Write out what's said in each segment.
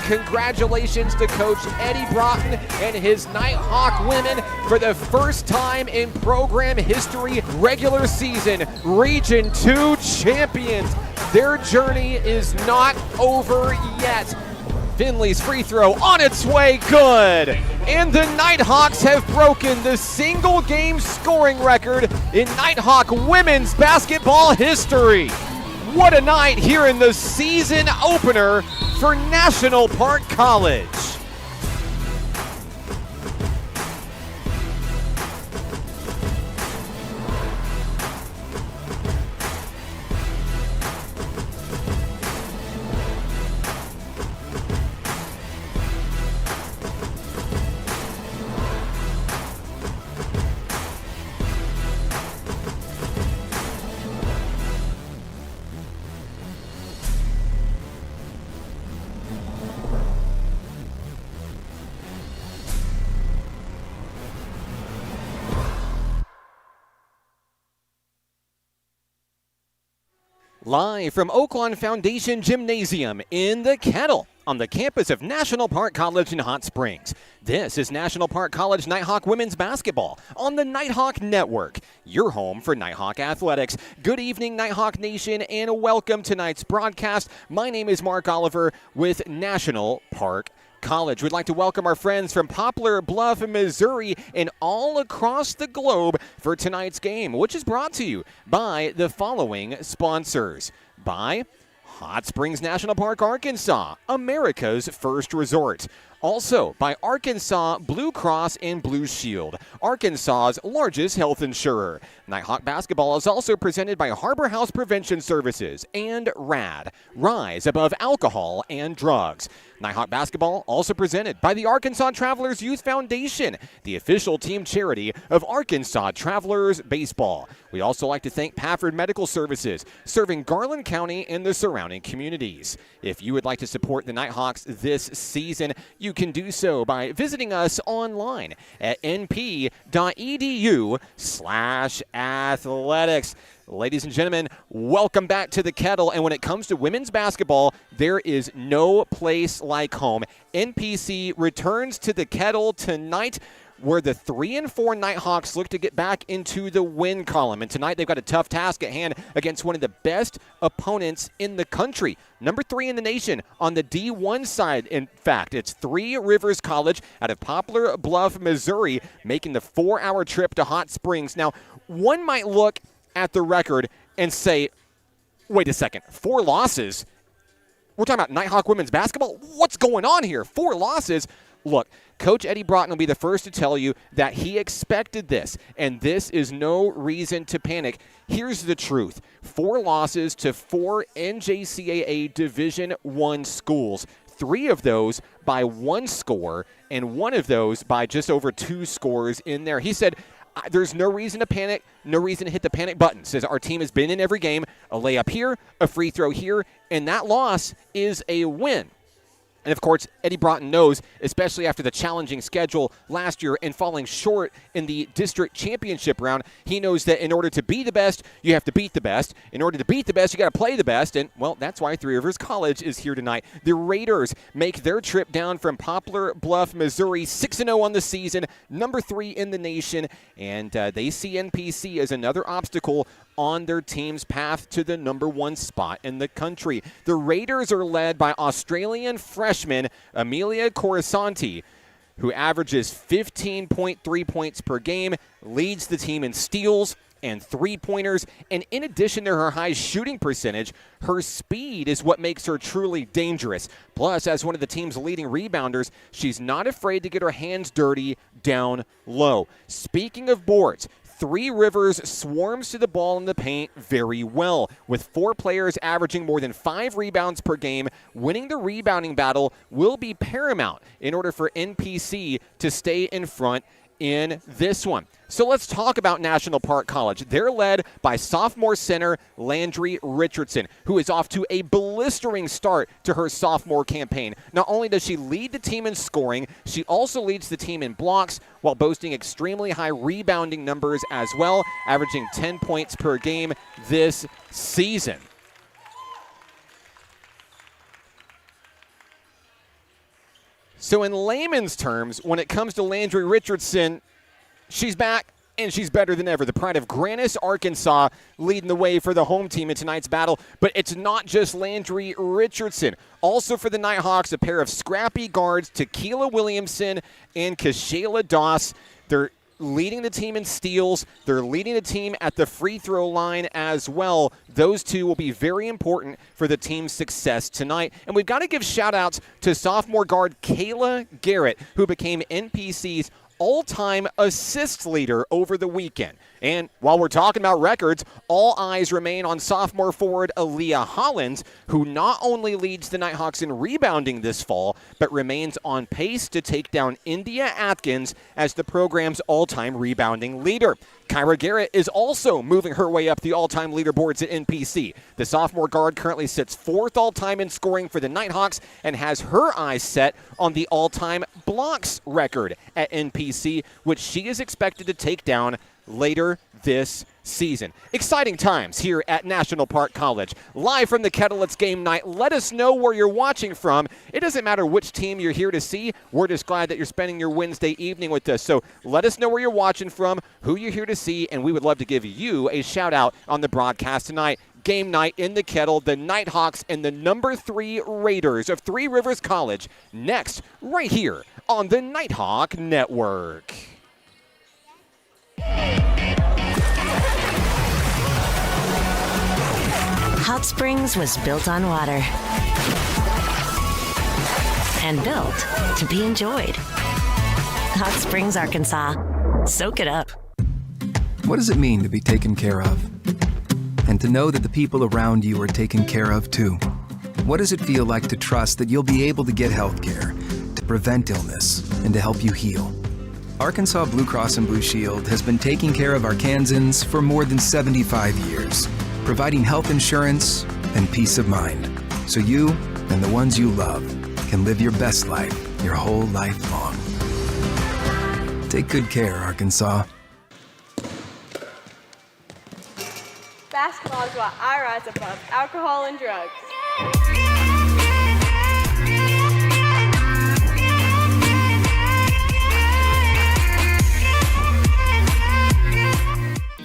congratulations to Coach Eddie Broughton and his Nighthawk women for the first time in program history, regular season, Region 2 champions. Their journey is not over yet. Finley's free throw on its way, good. And the Nighthawks have broken the single game scoring record in Nighthawk women's basketball history. What a night here in the season opener for National Park College. Live from Oaklawn Foundation Gymnasium in the Kettle on the campus of National Park College in Hot Springs. This is National Park College Nighthawk Women's Basketball on the Nighthawk Network, your home for Nighthawk athletics. Good evening, Nighthawk Nation, and welcome to tonight's broadcast. My name is Mark Oliver with National Park College. We'd like to welcome our friends from Poplar Bluff, Missouri, and all across the globe for tonight's game, which is brought to you by the following sponsors. By Hot Springs National Park, Arkansas, America's first resort. Also by Arkansas Blue Cross and Blue Shield, Arkansas's largest health insurer. Nighthawk basketball is also presented by Harbor House Prevention Services and RAD, Rise Above Alcohol and Drugs. Nighthawk basketball also presented by the Arkansas Travelers Youth Foundation, the official team charity of Arkansas Travelers Baseball. We also like to thank Pafford Medical Services, serving Garland County and the surrounding communities. If you would like to support the Nighthawks this season, you can do so by visiting us online at np.edu/athletics. Ladies and gentlemen, welcome back to the Kettle. And when it comes to women's basketball, there is no place like home. NPC returns to the Kettle tonight, where the 3-4 Nighthawks look to get back into the win column. And tonight they've got a tough task at hand against one of the best opponents in the country. Number 3 in the nation on the D1 side. In fact, it's Three Rivers College out of Poplar Bluff, Missouri, making the 4-hour trip to Hot Springs. Now, one might look at the record and say, wait a second, 4 losses? We're talking about Nighthawk women's basketball? What's going on here? 4 losses? Look, Coach Eddie Broughton will be the first to tell you that he expected this, and this is no reason to panic. Here's the truth. 4 losses to 4 NJCAA Division I schools. 3 of those by 1 score, and 1 of those by just over 2 scores in there. He said, there's no reason to panic, no reason to hit the panic button. Says our team has been in every game, a layup here, a free throw here, and that loss is a win. And, of course, Eddie Broughton knows, especially after the challenging schedule last year and falling short in the district championship round, he knows that in order to be the best, you have to beat the best. In order to beat the best, you got to play the best. And, well, that's why Three Rivers College is here tonight. The Raiders make their trip down from Poplar Bluff, Missouri, 6-0 on the season, number 3 in the nation. And they see NPC as another obstacle on their team's path to the number 1 spot in the country. The Raiders are led by Australian freshman Amelia Corasanti, who averages 15.3 points per game, leads the team in steals and three-pointers, and in addition to her high shooting percentage, her speed is what makes her truly dangerous. Plus, as one of the team's leading rebounders, she's not afraid to get her hands dirty down low. Speaking of boards, Three Rivers swarms to the ball in the paint very well, with 4 players averaging more than 5 rebounds per game. Winning the rebounding battle will be paramount in order for NPC to stay in front in this one. So let's talk about National Park College. They're led by sophomore center Landry Richardson, who is off to a blistering start to her sophomore campaign. Not only does she lead the team in scoring, she also leads the team in blocks while boasting extremely high rebounding numbers as well, averaging 10 points per game this season. So in layman's terms, when it comes to Landry Richardson, she's back, and she's better than ever. The pride of Grannis, Arkansas, leading the way for the home team in tonight's battle. But it's not just Landry Richardson. Also for the Nighthawks, a pair of scrappy guards, Tequila Williamson and Kashayla Doss. They're leading the team in steals. They're leading the team at the free throw line as well. Those two will be very important for the team's success tonight. And we've got to give shout-outs to sophomore guard Kayla Garrett, who became NPC's all-time assist leader over the weekend. And while we're talking about records, all eyes remain on sophomore forward Aaliyah Hollins, who not only leads the Nighthawks in rebounding this fall, but remains on pace to take down India Atkins as the program's all-time rebounding leader. Kyra Garrett is also moving her way up the all-time leaderboards at NPC. The sophomore guard currently sits fourth all-time in scoring for the Nighthawks and has her eyes set on the all-time blocks record at NPC, which she is expected to take down later this season. Exciting times here at National Park College. Live from the Kettle, it's game night. Let us know where you're watching from. It doesn't matter which team you're here to see. We're just glad that you're spending your Wednesday evening with us. So let us know where you're watching from, who you're here to see, and we would love to give you a shout out on the broadcast tonight. Game night in the Kettle, the Nighthawks and the number 3 Raiders of Three Rivers College. Next, right here on the Nighthawk Network. Hot Springs was built on water and built to be enjoyed. Hot Springs, Arkansas. Soak it up. What does it mean to be taken care of? And to know that the people around you are taken care of too? What does it feel like to trust that you'll be able to get health care, to prevent illness, and to help you heal? Arkansas Blue Cross and Blue Shield has been taking care of Arkansans for more than 75 years, providing health insurance and peace of mind, so you and the ones you love can live your best life your whole life long. Take good care, Arkansas. Basketball is what I rise above alcohol and drugs.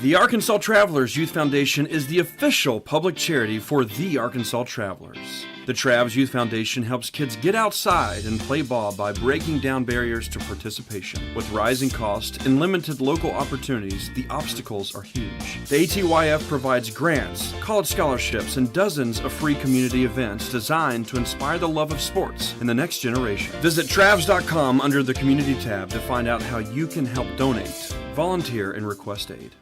The Arkansas Travelers Youth Foundation is the official public charity for the Arkansas Travelers. The Travs Youth Foundation helps kids get outside and play ball by breaking down barriers to participation. With rising costs and limited local opportunities, the obstacles are huge. The ATYF provides grants, college scholarships, and dozens of free community events designed to inspire the love of sports in the next generation. Visit Travs.com under the Community tab to find out how you can help donate, volunteer, and request aid.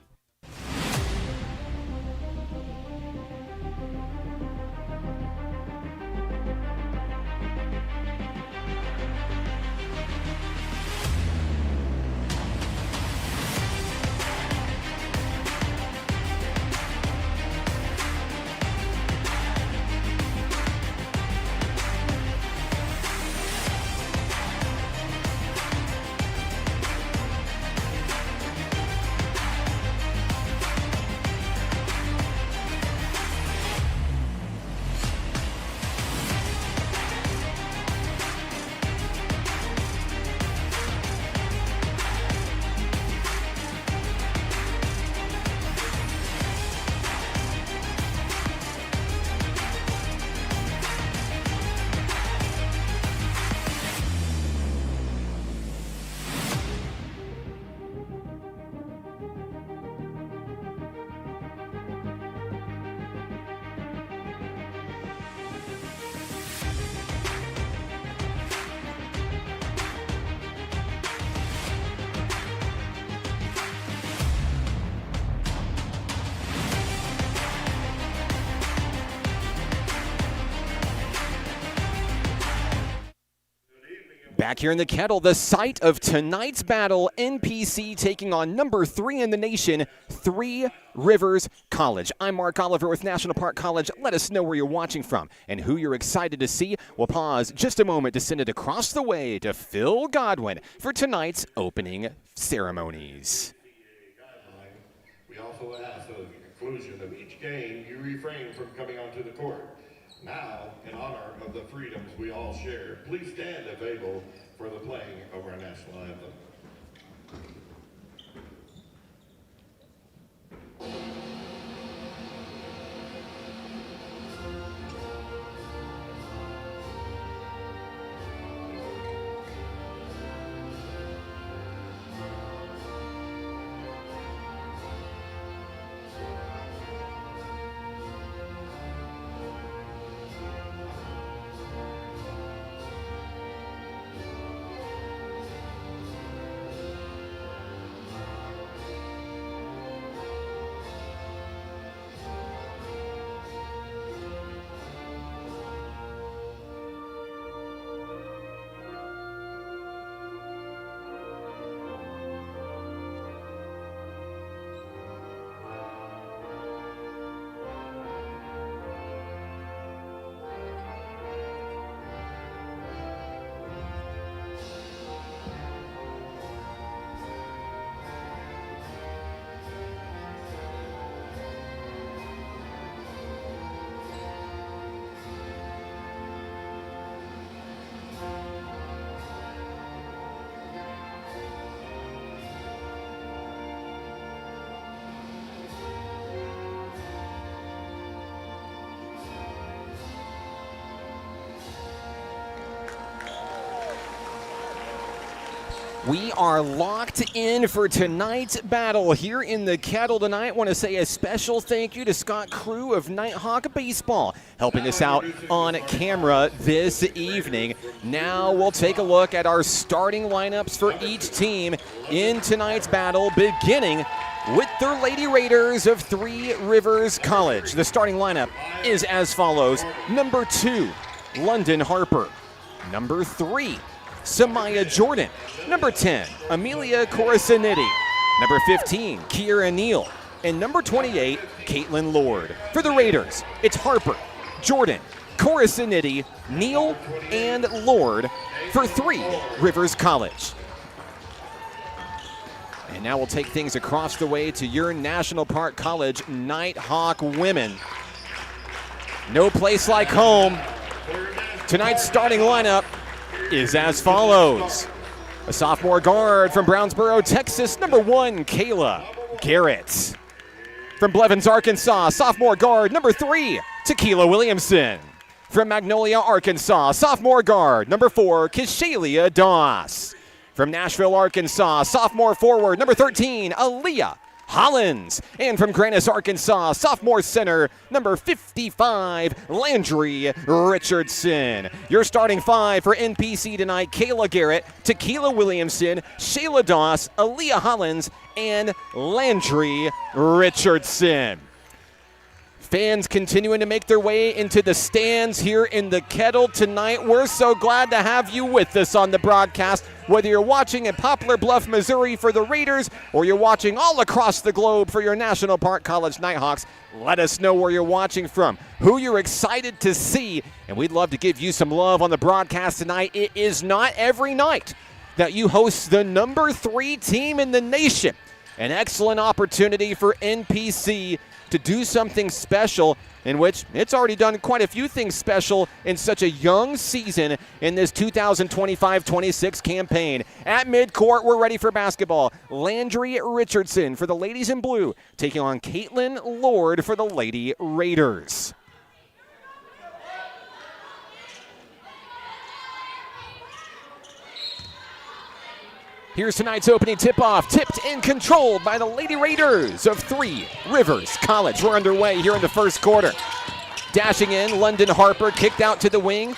Back here in the Kettle, the site of tonight's battle, NPC taking on number 3 in the nation, Three Rivers College. I'm Mark Oliver with National Park College. Let us know where you're watching from and who you're excited to see. We'll pause just a moment to send it across the way to Phil Godwin for tonight's opening ceremonies. We also ask that at the conclusion of each game, you refrain from coming onto the court. Now, in honor of the freedoms we all share, please stand if able for the playing of our national anthem. We are locked in for tonight's battle here in the Kettle tonight. I want to say a special thank you to Scott Crew of Nighthawk Baseball helping us out on camera this evening. Now we'll take a look at our starting lineups for each team in tonight's battle, beginning with the Lady Raiders of Three Rivers College. The starting lineup is as follows. Number 2, London Harper. Number 3, Samaya Jordan. Number 10, Amelia Corasaniti. Number 15, Kiera Neal. And number 28, Caitlin Lord. For the Raiders, it's Harper, Jordan, Corasaniti, Neal, and Lord for Three Rivers College. And now we'll take things across the way to your National Park College Nighthawk women. No place like home. Tonight's starting lineup is as follows. A sophomore guard from Brownsboro, Texas, number 1, Kayla Garrett. From Blevins, Arkansas, sophomore guard, number 3, Tequila Williamson. From Magnolia, Arkansas, sophomore guard, number 4, Kishalia Doss. From Nashville, Arkansas, sophomore forward, number 13, Aaliyah Hollins. And from Grannis, Arkansas, sophomore center, number 55, Landry Richardson. Your starting five for NPC tonight: Kayla Garrett, Tequila Williamson, Shayla Doss, Aaliyah Hollins, and Landry Richardson. Fans continuing to make their way into the stands here in the Kettle tonight. We're so glad to have you with us on the broadcast. Whether you're watching in Poplar Bluff, Missouri for the Raiders, or you're watching all across the globe for your National Park College Nighthawks, let us know where you're watching from, who you're excited to see, and we'd love to give you some love on the broadcast tonight. It is not every night that you host the number 3 team in the nation. An excellent opportunity for NPC to do something special, in which it's already done quite a few things special in such a young season in this 2025-26 campaign. At midcourt, we're ready for basketball. Landry Richardson for the ladies in blue, taking on Caitlin Lord for the Lady Raiders. Here's tonight's opening tip-off, tipped and controlled by the Lady Raiders of Three Rivers College. We're underway here in the first quarter. Dashing in, London Harper, kicked out to the wing.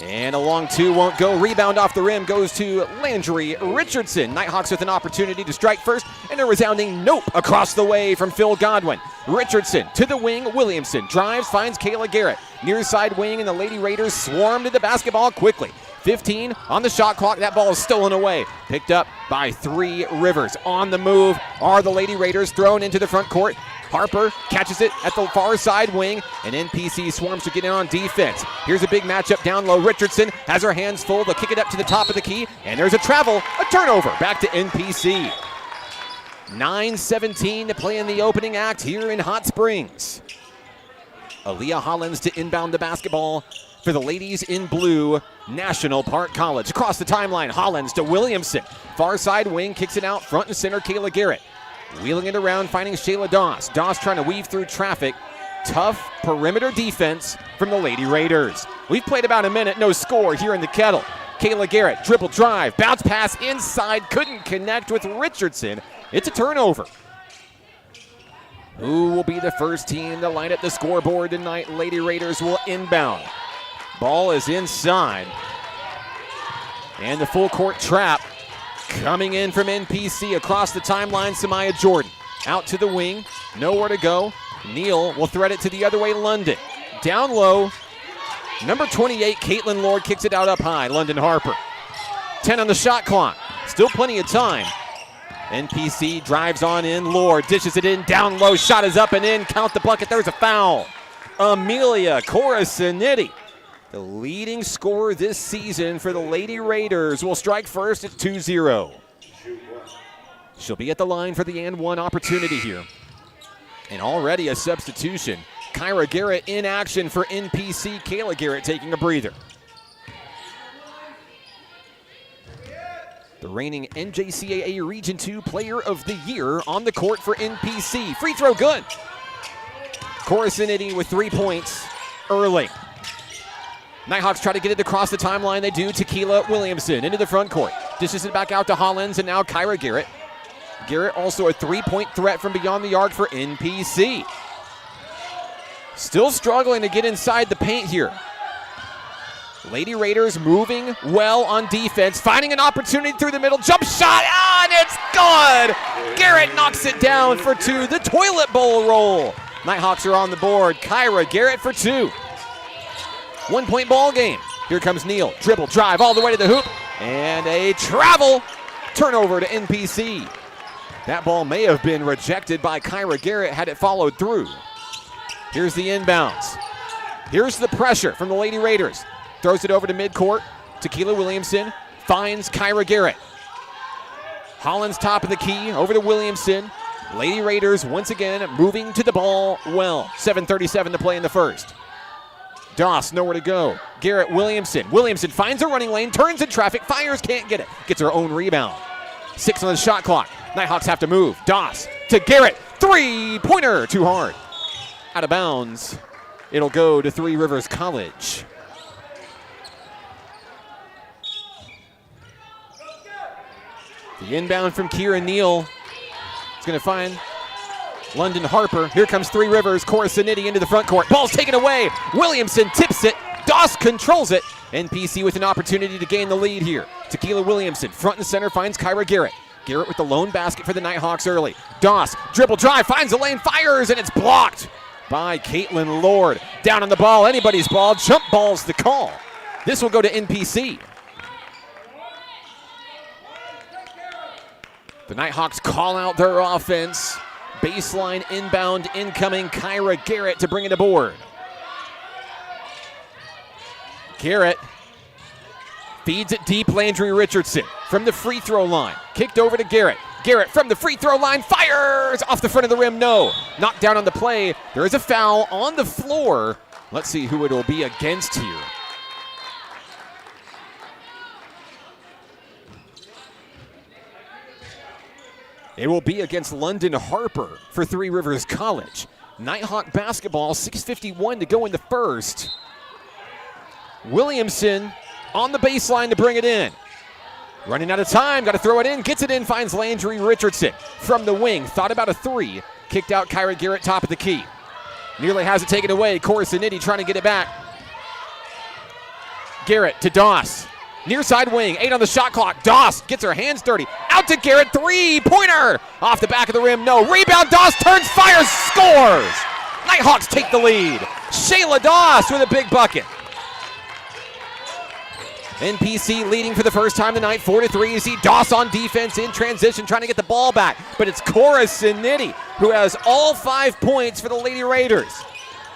And a long two won't go. Rebound off the rim goes to Landry Richardson. Nighthawks with an opportunity to strike first, and a resounding nope across the way from Phil Godwin. Richardson to the wing. Williamson drives, finds Kayla Garrett. Near side wing, and the Lady Raiders swarm to the basketball quickly. 15 on the shot clock. That ball is stolen away. Picked up by Three Rivers. On the move are the Lady Raiders, thrown into the front court. Harper catches it at the far side wing, and NPC swarms to get in on defense. Here's a big matchup down low. Richardson has her hands full. They'll kick it up to the top of the key, and there's a travel, a turnover. Back to NPC. 9:17 to play in the opening act here in Hot Springs. Aaliyah Hollins to inbound the basketball for the ladies in blue, National Park College. Across the timeline, Hollins to Williamson. Far side wing, kicks it out front and center, Kayla Garrett. Wheeling it around, finding Shayla Doss. Doss trying to weave through traffic. Tough perimeter defense from the Lady Raiders. We've played about a minute, no score here in the Kettle. Kayla Garrett, dribble drive, bounce pass inside, couldn't connect with Richardson. It's a turnover. Who will be the first team to line up the scoreboard tonight? Lady Raiders will inbound. Ball is inside. And the full court trap coming in from NPC across the timeline. Samaya Jordan out to the wing, nowhere to go. Neal will thread it to the other way, London. Down low, number 28, Caitlin Lord kicks it out up high. London Harper. 10 on the shot clock. Still plenty of time. NPC drives on in. Lord dishes it in. Down low. Shot is up and in. Count the bucket. There's a foul. Amelia Coruscantini, the leading scorer this season for the Lady Raiders, will strike first at 2-0. She'll be at the line for the and one opportunity here. And already a substitution. Kyra Garrett in action for NPC. Kayla Garrett taking a breather. The reigning NJCAA Region 2 Player of the Year on the court for NPC. Free throw good. Coruscantini with 3 points early. Nighthawks try to get it across the timeline. They do. Tequila Williamson into the front court. Dishes it back out to Hollins, and now Kyra Garrett. Garrett also a three-point threat from beyond the arc for NPC. Still struggling to get inside the paint here. Lady Raiders moving well on defense, finding an opportunity through the middle. Jump shot, and it's good! Garrett knocks it down for two. The toilet bowl roll. Nighthawks are on the board. Kyra Garrett for two. 1 point ball game. Here comes Neal. Dribble, drive all the way to the hoop. And a travel turnover to NPC. That ball may have been rejected by Kyra Garrett had it followed through. Here's the inbounds. Here's the pressure from the Lady Raiders. Throws it over to midcourt. Tequila Williamson finds Kyra Garrett. Hollins top of the key over to Williamson. Lady Raiders once again moving to the ball well. 7:37 to play in the first. Doss nowhere to go. Garrett Williamson. Williamson finds a running lane, turns in traffic, fires, can't get it. Gets her own rebound. 6 on the shot clock. Nighthawks have to move. Doss to Garrett. Three-pointer, too hard. Out of bounds. It'll go to Three Rivers College. The inbound from Kieran Neal is going to find London Harper. Here comes Three Rivers. Coruscantini into the front court. Ball's taken away. Williamson tips it. Doss controls it. NPC with an opportunity to gain the lead here. Tequila Williamson, front and center, finds Kyra Garrett. Garrett with the lone basket for the Nighthawks early. Doss, dribble drive, finds the lane, fires, and it's blocked by Caitlin Lord. Down on the ball, anybody's ball. Jump ball's the call. This will go to NPC. The Nighthawks call out their offense. Baseline inbound incoming. Kyra Garrett to bring it aboard. Garrett feeds it deep. Landry Richardson from the free throw line. Kicked over to Garrett. Garrett from the free throw line fires off the front of the rim. No. Knocked down on the play. There is a foul on the floor. Let's see who it will be against here. It will be against London Harper for Three Rivers College. Nighthawk basketball, 6:51 to go in the first. Williamson on the baseline to bring it in. Running out of time, got to throw it in, gets it in, finds Landry Richardson from the wing. Thought about a three, kicked out Kyra Garrett, top of the key. Nearly has it taken away. Coruscantini trying to get it back. Garrett to Doss. Near side wing, 8 on the shot clock. Doss gets her hands dirty. Out to Garrett, three-pointer. Off the back of the rim, no. Rebound, Doss turns, fires, scores. Nighthawks take the lead. Shayla Doss with a big bucket. NPC leading for the first time tonight, 4-3. You see Doss on defense in transition, trying to get the ball back. But it's Coruscantini who has all 5 points for the Lady Raiders.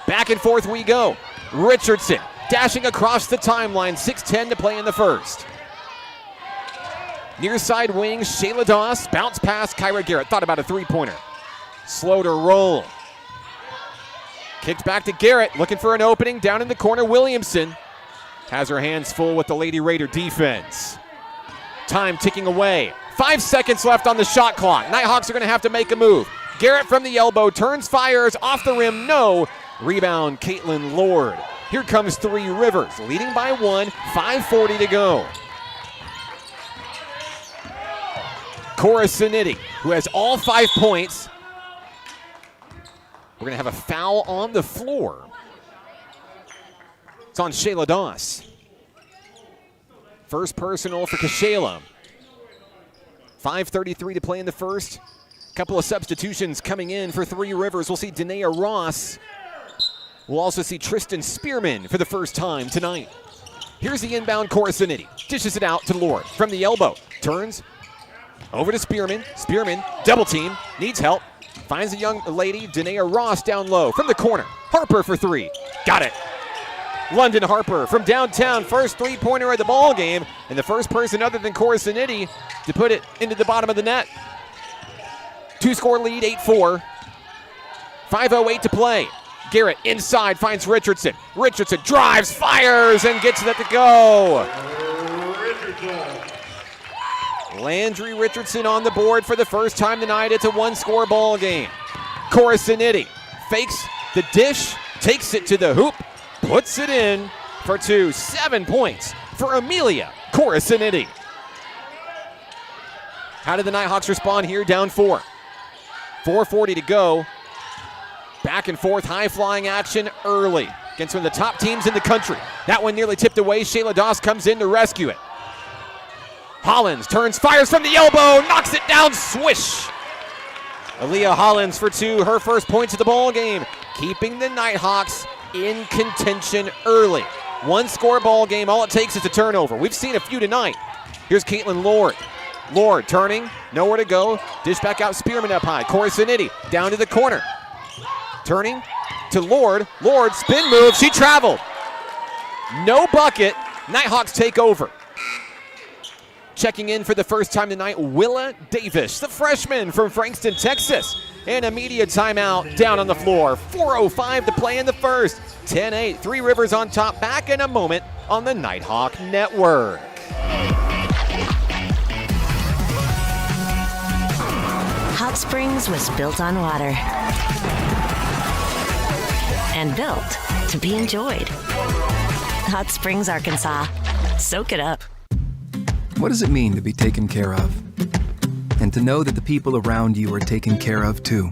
Back and forth we go. Richardson dashing across the timeline, 6:10 to play in the first. Near side wing, Shayla Doss, bounce pass, Kyra Garrett. Thought about a three-pointer. Slow to roll. Kicked back to Garrett, looking for an opening down in the corner. Williamson has her hands full with the Lady Raider defense. Time ticking away. 5 seconds left on the shot clock. Nighthawks are going to have to make a move. Garrett from the elbow, turns, fires, off the rim, no. Rebound, Caitlin Lord. Here comes Three Rivers, leading by 1, 5:40 to go. Cora Sinitti, who has all 5 points. We're going to have a foul on the floor. It's on Shayla Doss. First personal for Kashayla. 5:33 to play in the first. Couple of substitutions coming in for Three Rivers. We'll see Danae Ross. We'll also see Tristan Spearman for the first time tonight. Here's the inbound Cora Sinitti. Dishes it out to Lord from the elbow. Turns over to Spearman. Spearman, double team, needs help. Finds a young lady, Danae Ross, down low from the corner. Harper for 3. Got it. London Harper from downtown, first three-pointer of the ball game, and the first person other than Cora Sinitti to put it into the bottom of the net. 2-score lead, 8-4. 5:08 to play. Garrett inside finds Richardson. Richardson drives, fires, and gets it to go. Landry Richardson on the board for the first time tonight. It's a 1-score ball game. Cora Sinitti fakes the dish, takes it to the hoop, puts it in for 2. 7 points for Amelia Cora Sinitti. How did the Nighthawks respond here? Down 4. 4:40 to go. Back and forth, high-flying action early against one of the top teams in the country. That one nearly tipped away. Shayla Doss comes in to rescue it. Hollins turns, fires from the elbow, knocks it down, swish. Aaliyah Hollins for 2, her first points of the ball game, keeping the Nighthawks in contention early. 1-score ball game, all it takes is a turnover. We've seen a few tonight. Here's Caitlin Lord. Lord turning, nowhere to go. Dish back out, Spearman up high. Cora Sinitti down to the corner. Turning to Lord. Lord, spin move, she traveled. No bucket, Nighthawks take over. Checking in for the first time tonight, Willa Davis, the freshman from Frankston, Texas. And immediate timeout down on the floor. 4:05 to play in the first. 10-8, Three Rivers on top. Back in a moment on the Nighthawk Network. Hot Springs was built on water and built to be enjoyed. Hot Springs, Arkansas. Soak it up. What does it mean to be taken care of? And to know that the people around you are taken care of too?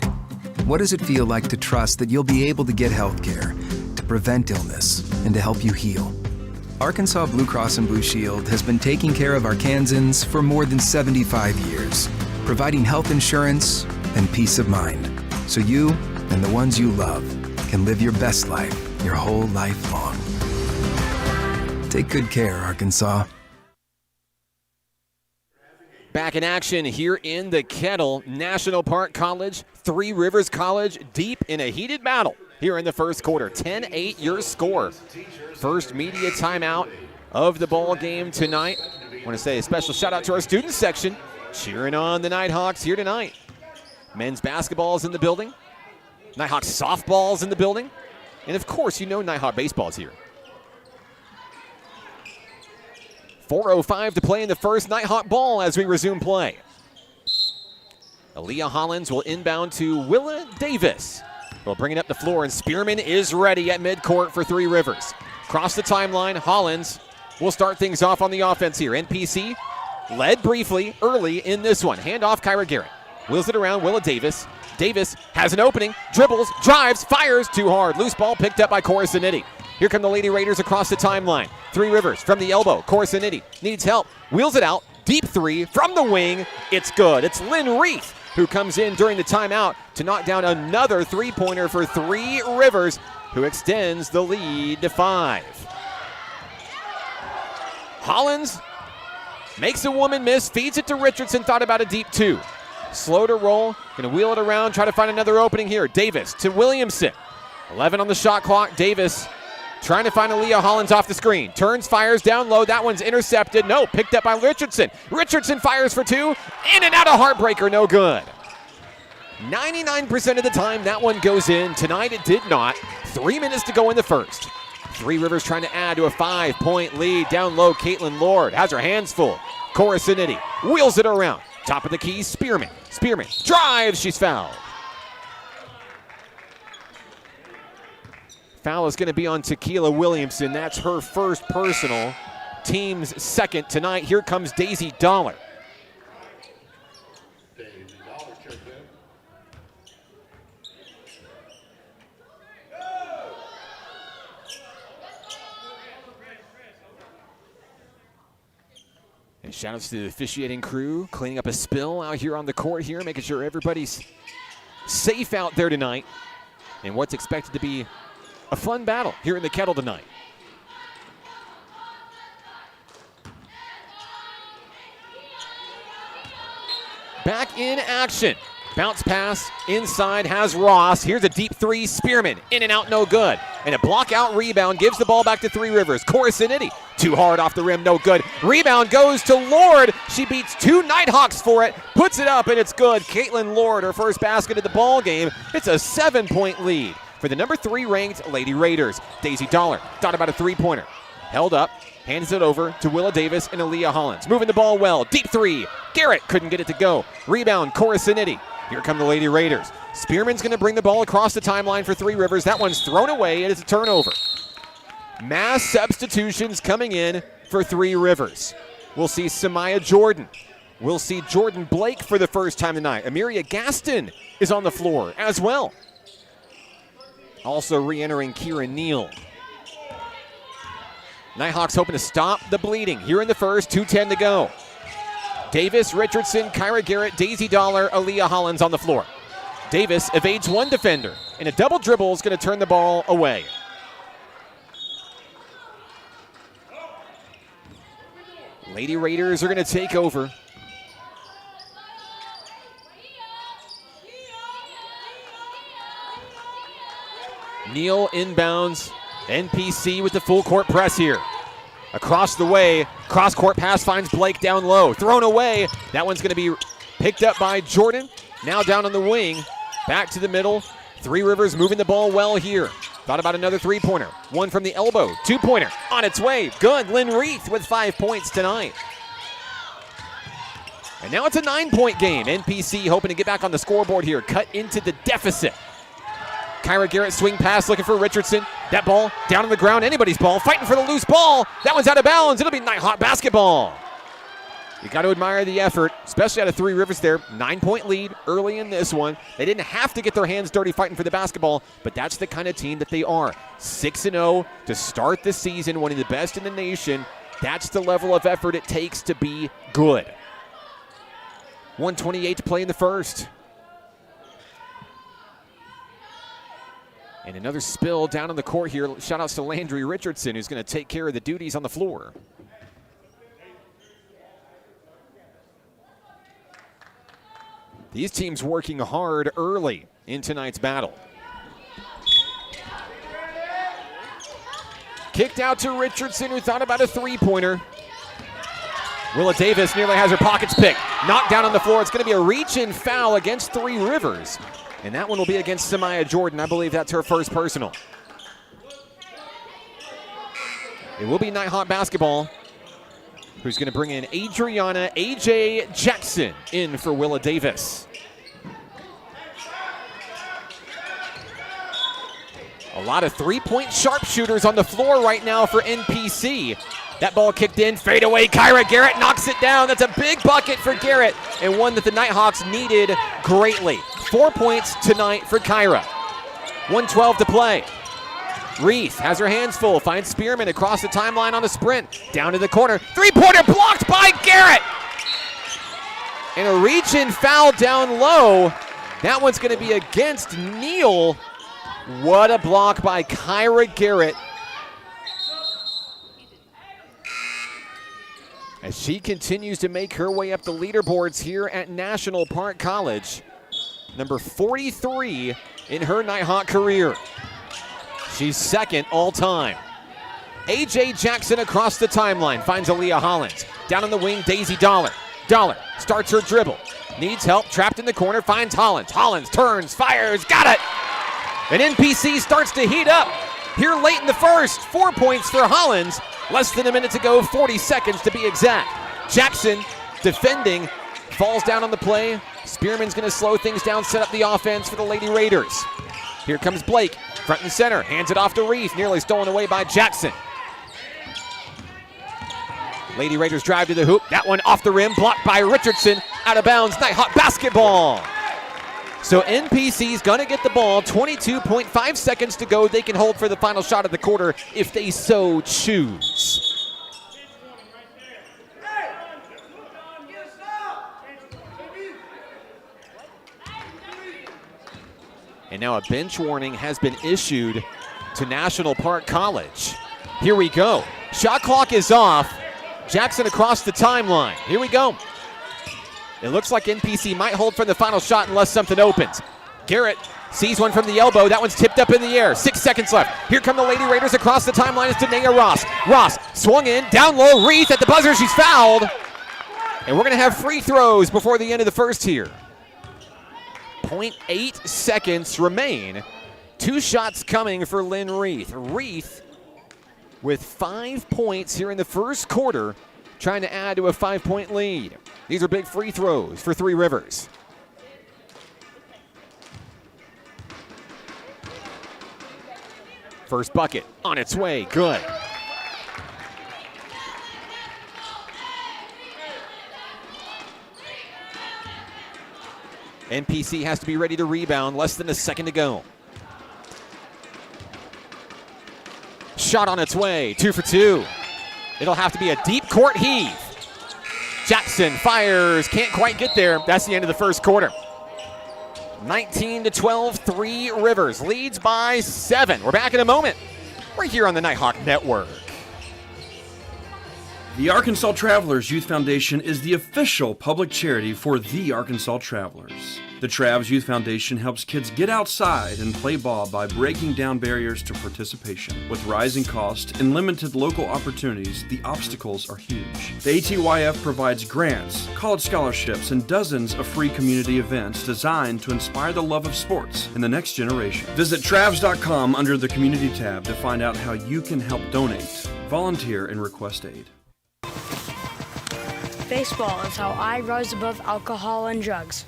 What does it feel like to trust that you'll be able to get health care, to prevent illness, and to help you heal? Arkansas Blue Cross and Blue Shield has been taking care of Arkansans for more than 75 years, providing health insurance and peace of mind, so you and the ones you love can live your best life your whole life long. Take good care, Arkansas. Back in action here in the Kettle. National Park College, Three Rivers College, deep in a heated battle here in the first quarter. 10-8 your score. First media timeout of the ball game tonight. I want to say a special shout out to our students section, cheering on the Nighthawks here tonight. Men's basketball is in the building. Nighthawks softball is in the building. And of course, you know Nighthawk baseball is here. 4:05 to play in the first. Nighthawk ball as we resume play. Aaliyah Hollins will inbound to Willa Davis. We'll bring it up the floor, and Spearman is ready at midcourt for Three Rivers. Across the timeline, Hollins will start things off on the offense here. NPC led briefly early in this one. Hand off Kyra Garrett. Wheels it around Willa Davis. Davis has an opening, dribbles, drives, fires, too hard. Loose ball picked up by Cora Sinitti. Here come the Lady Raiders across the timeline. Three Rivers from the elbow. Cora Sinitti needs help. Wheels it out. Deep 3 from the wing. It's good. It's Lynn Reith who comes in during the timeout to knock down another three-pointer for Three Rivers, who extends the lead to 5. Hollins makes a woman miss, feeds it to Richardson, thought about a deep 2. Slow to roll, gonna wheel it around, try to find another opening here. Davis to Williamson. 11 on the shot clock. Davis trying to find Aaliyah Hollins off the screen. Turns, fires down low. That one's intercepted. No, picked up by Richardson. Richardson fires for 2. In and out, a heartbreaker, no good. 99% of the time, that one goes in. Tonight, it did not. 3 minutes to go in the first. Three Rivers trying to add to a 5-point lead. Down low, Caitlin Lord has her hands full. Cora Sinetti wheels it around. Top of the key, Spearman. Spearman drives, she's fouled. Foul is going to be on Tequila Williamson. That's her first personal. Team's second tonight. Here comes Daisy Dollar. And shout outs to the officiating crew, cleaning up a spill out here on the court here, making sure everybody's safe out there tonight. And what's expected to be a fun battle here in the Kettle tonight. Back in action. Bounce pass inside has Ross. Here's a deep three. Spearman in and out, no good. And a block out rebound gives the ball back to Three Rivers. Cora Sinetti too hard off the rim, no good. Rebound goes to Lord. She beats two Nighthawks for it, puts it up, and it's good. Caitlin Lord, her first basket of the ball game. It's a 7-point lead for the number 3 ranked Lady Raiders. Daisy Dollar thought about a three-pointer. Held up, hands it over to Willa Davis and Aaliyah Hollins. Moving the ball well. Deep three. Garrett couldn't get it to go. Rebound, Cora Sinetti. Here come the Lady Raiders. Spearman's going to bring the ball across the timeline for Three Rivers. That one's thrown away, and it's a turnover. Mass substitutions coming in for Three Rivers. We'll see Samaya Jordan. We'll see Jordan Blake for the first time tonight. Amiria Gaston is on the floor as well. Also re-entering Kira Neal. Nighthawks hoping to stop the bleeding here in the first, 2:10 to go. Davis, Richardson, Kyra Garrett, Daisy Dollar, Aaliyah Hollins on the floor. Davis evades one defender, and a double dribble is going to turn the ball away. Lady Raiders are going to take over. Neal inbounds. NPC with the full court press here. Across the way, cross-court pass finds Blake down low. Thrown away. That one's going to be picked up by Jordan. Now down on the wing. Back to the middle. Three Rivers moving the ball well here. Thought about another three-pointer. One from the elbow. Two-pointer on its way. Good. Lynn Reith with 5 points tonight. And now it's a 9-point game. NPC hoping to get back on the scoreboard here. Cut into the deficit. Kyra Garrett swing pass looking for Richardson. That ball down on the ground. Anybody's ball. Fighting for the loose ball. That one's out of bounds. It'll be Nighthawk basketball. You got to admire the effort, especially out of Three Rivers there. 9-point lead early in this one. They didn't have to get their hands dirty fighting for the basketball, but that's the kind of team that they are. 6-0 to start the season, one of the best in the nation. That's the level of effort it takes to be good. 1:28 to play in the first. And another spill down on the court here. Shout outs to Landry Richardson, who's going to take care of the duties on the floor. These teams working hard early in tonight's battle. Kicked out to Richardson, who thought about a three-pointer. Willa Davis nearly has her pockets picked. Knocked down on the floor. It's going to be a reach-in foul against Three Rivers. And that one will be against Samaya Jordan. I believe that's her first personal. It will be Nighthawk basketball, who's going to bring in Adriana A.J. Jackson in for Willa Davis. A lot of three-point sharpshooters on the floor right now for NPC. That ball kicked in, fade away. Kyra Garrett knocks it down. That's a big bucket for Garrett, and one that the Nighthawks needed greatly. 4 points tonight for Kyra. 1:12 to play. Reith has her hands full, finds Spearman across the timeline on a sprint. Down to the corner. Three-pointer blocked by Garrett. And a reach-in foul down low. That one's going to be against Neal. What a block by Kyra Garrett. As she continues to make her way up the leaderboards here at National Park College. Number 43 in her Nighthawk career. She's second all time. A.J. Jackson across the timeline finds Aaliyah Hollins. Down on the wing, Daisy Dollar. Dollar starts her dribble. Needs help, trapped in the corner, finds Hollins. Hollins turns, fires, got it! And NPC starts to heat up here late in the first. 4 points for Hollins. Less than a minute to go, 40 seconds to be exact. Jackson defending, falls down on the play. Spearman's going to slow things down, set up the offense for the Lady Raiders. Here comes Blake, front and center, hands it off to Reese, nearly stolen away by Jackson. Lady Raiders drive to the hoop. That one off the rim, blocked by Richardson. Out of bounds, Nighthawk basketball. So NPC's gonna get the ball, 22.5 seconds to go. They can hold for the final shot of the quarter if they so choose. And now a bench warning has been issued to National Park College. Here we go. Shot clock is off. Jackson across the timeline. Here we go. It looks like NPC might hold for the final shot unless something opens. Garrett sees one from the elbow. That one's tipped up in the air. 6 seconds left. Here come the Lady Raiders across the timeline. It's Danae Ross. Ross swung in, down low. Reese at the buzzer. She's fouled. And we're going to have free throws before the end of the first here. 0.8 seconds remain. 2 shots coming for Lynn Reith. Reith with 5 points here in the first quarter, trying to add to a 5-point lead. These are big free throws for Three Rivers. First bucket on its way, good. NPC has to be ready to rebound, less than a second to go. Shot on its way, 2 for 2. It'll have to be a deep court heave. Jackson fires, can't quite get there. That's the end of the first quarter. 19-12, Three Rivers leads by 7. We're back in a moment. We're here on the Nighthawk Network. The Arkansas Travelers Youth Foundation is the official public charity for the Arkansas Travelers. The Travs Youth Foundation helps kids get outside and play ball by breaking down barriers to participation. With rising costs and limited local opportunities, the obstacles are huge. The ATYF provides grants, college scholarships, and dozens of free community events designed to inspire the love of sports in the next generation. Visit Travs.com under the Community tab to find out how you can help donate, volunteer, and request aid. Baseball is how I rise above alcohol and drugs.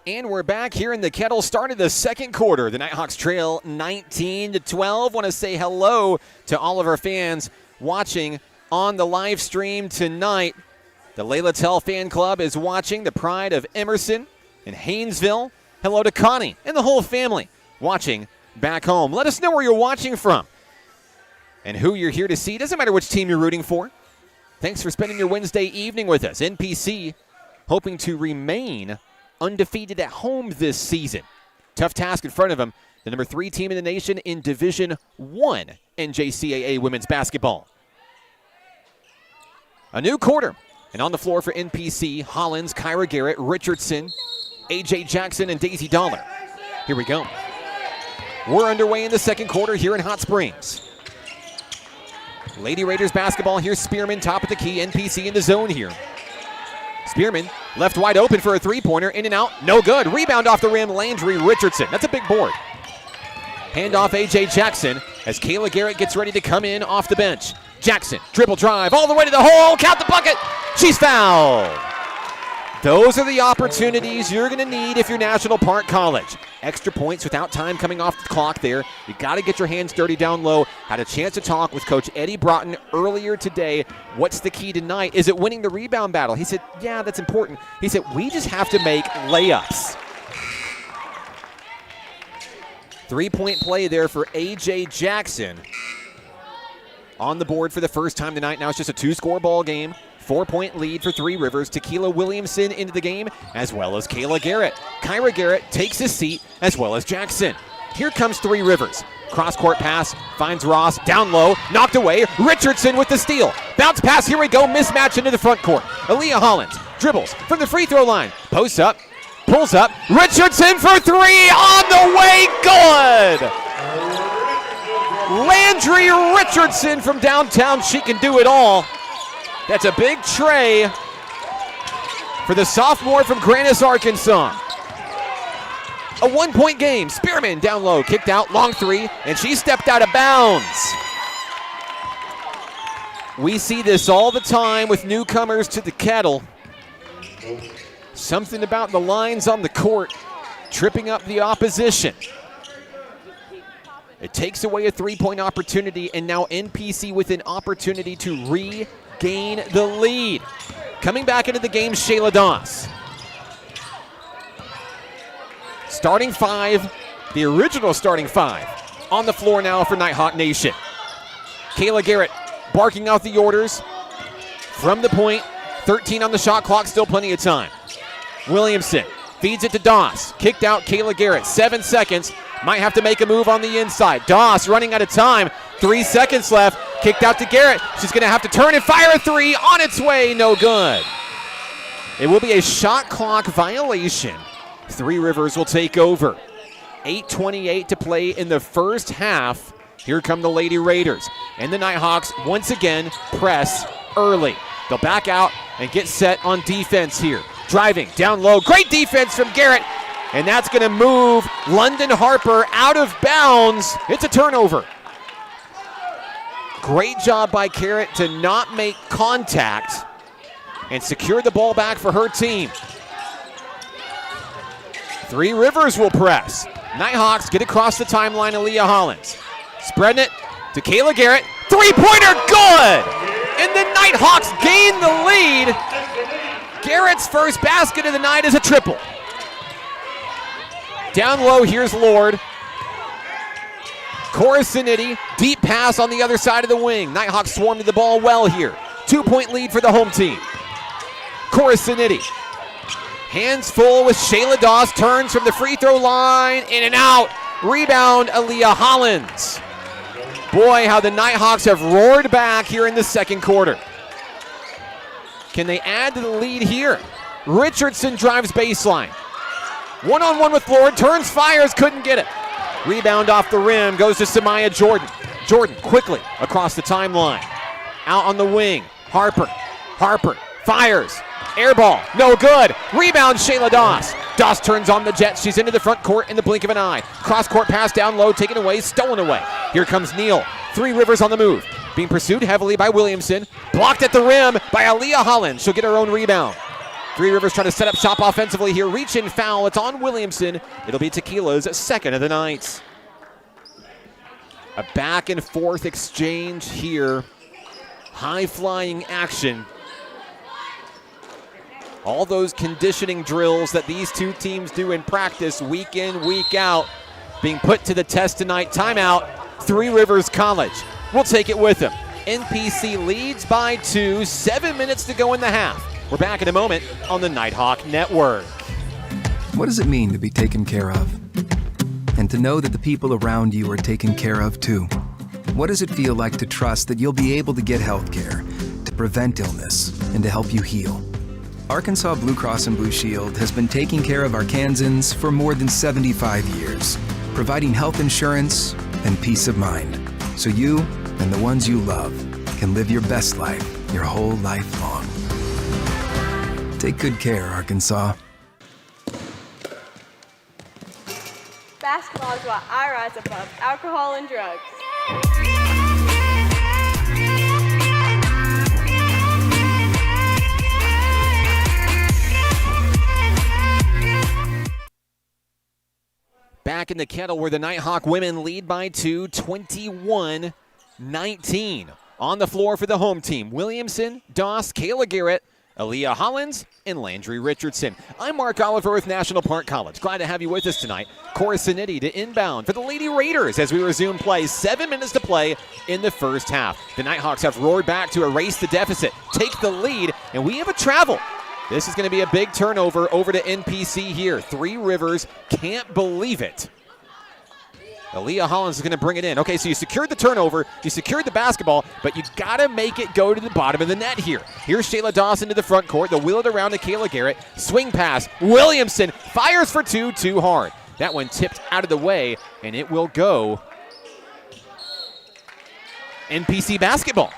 And we're back here in the Kettle. Started the second quarter. The Nighthawks trail 19-12. Want to say hello to all of our fans watching on the live stream tonight. The Layla Tell fan club is watching. The pride of Emerson and Haynesville. Hello to Connie and the whole family watching back home. Let us know where you're watching from and who you're here to see. Doesn't matter which team you're rooting for. Thanks for spending your Wednesday evening with us. NPC hoping to remain undefeated at home this season. Tough task in front of them. The number 3 team in the nation in Division I NJCAA women's basketball. A new quarter. And on the floor for NPC, Hollins, Kyra Garrett, Richardson, AJ Jackson, and Daisy Dollar. Here we go. We're underway in the second quarter here in Hot Springs. Lady Raiders basketball here. Spearman top of the key. NPC in the zone here. Spearman left wide open for a three-pointer. In and out. No good. Rebound off the rim. Landry Richardson. That's a big board. Handoff AJ Jackson as Kayla Garrett gets ready to come in off the bench. Jackson, dribble drive all the way to the hole. Count the bucket. She's fouled. Those are the opportunities you're going to need if you're National Park College. Extra points without time coming off the clock there. You got to get your hands dirty down low. Had a chance to talk with Coach Eddie Broughton earlier today. What's the key tonight? Is it winning the rebound battle? He said, yeah, that's important. He said, we just have to make layups. 3-point play there for A.J. Jackson. On the board for the first time tonight. Now it's just a 2-score ball game. 4-point lead for Three Rivers. Tequila Williamson into the game, as well as Kayla Garrett. Kyra Garrett takes his seat, as well as Jackson. Here comes Three Rivers. Cross-court pass, finds Ross, down low, knocked away. Richardson with the steal. Bounce pass, here we go, mismatch into the front court. Aaliyah Hollins dribbles from the free throw line. Posts up, pulls up. Richardson for three, on the way, good! Landry Richardson from downtown, she can do it all. That's a big tray for the sophomore from Grannis, Arkansas. A 1-point game. Spearman down low, kicked out, long three, and she stepped out of bounds. We see this all the time with newcomers to the Kettle. Something about the lines on the court tripping up the opposition. It takes away a three-point opportunity, and now NPC with an opportunity to regain the lead. Coming back into the game, Shayla Doss. Starting five, the original starting five, on the floor now for Nighthawk Nation. Kayla Garrett barking out the orders from the point. 13 on the shot clock, still plenty of time. Williamson feeds it to Doss. Kicked out Kayla Garrett, 7 seconds. Might have to make a move on the inside. Doss running out of time, 3 seconds left. Kicked out to Garrett. She's gonna have to turn and fire a three, on its way, no good. It will be a shot clock violation. Three Rivers will take over. 8:28 to play in the first half. Here come the Lady Raiders. And the Nighthawks once again press early. They'll back out and get set on defense here. Driving down low, great defense from Garrett. And that's gonna move London Harper out of bounds. It's a turnover. Great job by Garrett to not make contact and secure the ball back for her team. Three Rivers will press. Nighthawks get across the timeline, Aaliyah Hollins. Spreading it to Kayla Garrett. Three-pointer, good! And the Nighthawks gain the lead. Garrett's first basket of the night is a triple. Down low, here's Lord. Coruscantini, deep pass on the other side of the wing. Nighthawks swarm to the ball well here. 2-point lead for the home team. Coruscantini. Hands full with Shayla Doss, turns from the free throw line, in and out. Rebound, Aaliyah Hollins. Boy, how the Nighthawks have roared back here in the second quarter. Can they add to the lead here? Richardson drives baseline. One-on-one with Lord, turns, fires, couldn't get it. Rebound off the rim, goes to Samaya Jordan. Jordan quickly across the timeline. Out on the wing, Harper. Harper fires. Air ball, no good. Rebound, Shayla Doss. Doss turns on the Jets. She's into the front court in the blink of an eye. Cross-court pass down low, taken away, stolen away. Here comes Neal. Three Rivers on the move. Being pursued heavily by Williamson. Blocked at the rim by Aaliyah Hollins. She'll get her own rebound. Three Rivers trying to set up shop offensively here. Reach and foul. It's on Williamson. It'll be Tequila's second of the night. A back and forth exchange here. High-flying action. All those conditioning drills that these two teams do in practice week in, week out, being put to the test tonight. Timeout, Three Rivers College. We'll take it with them. NPC leads by 2, 7 minutes to go in the half. We're back in a moment on the Nighthawk Network. What does it mean to be taken care of? And to know that the people around you are taken care of too? What does it feel like to trust that you'll be able to get health care, to prevent illness, and to help you heal? Arkansas Blue Cross and Blue Shield has been taking care of Arkansans for more than 75 years, providing health insurance and peace of mind, so you and the ones you love can live your best life your whole life long. Take good care, Arkansas. Basketball is what I rise above alcohol and drugs. Back in the Kettle where the Nighthawk women lead by 2, 21-19. On the floor for the home team, Williamson, Doss, Kayla Garrett, Aaliyah Hollins, and Landry Richardson. I'm Mark Oliver with National Park College. Glad to have you with us tonight. Coruscantini to inbound for the Lady Raiders as we resume play. 7 minutes to play in the first half. The Nighthawks have roared back to erase the deficit, take the lead, and we have a travel. This is going to be a big turnover over to NPC here. Three Rivers can't believe it. Aaliyah Hollins is going to bring it in. Okay, so you secured the turnover, you secured the basketball, but you got to make it go to the bottom of the net here. Here's Shayla Dawson to the front court. They'll wheel it around to Kayla Garrett. Swing pass. Williamson fires for two, too hard. That one tipped out of the way, and it will go NPC basketball.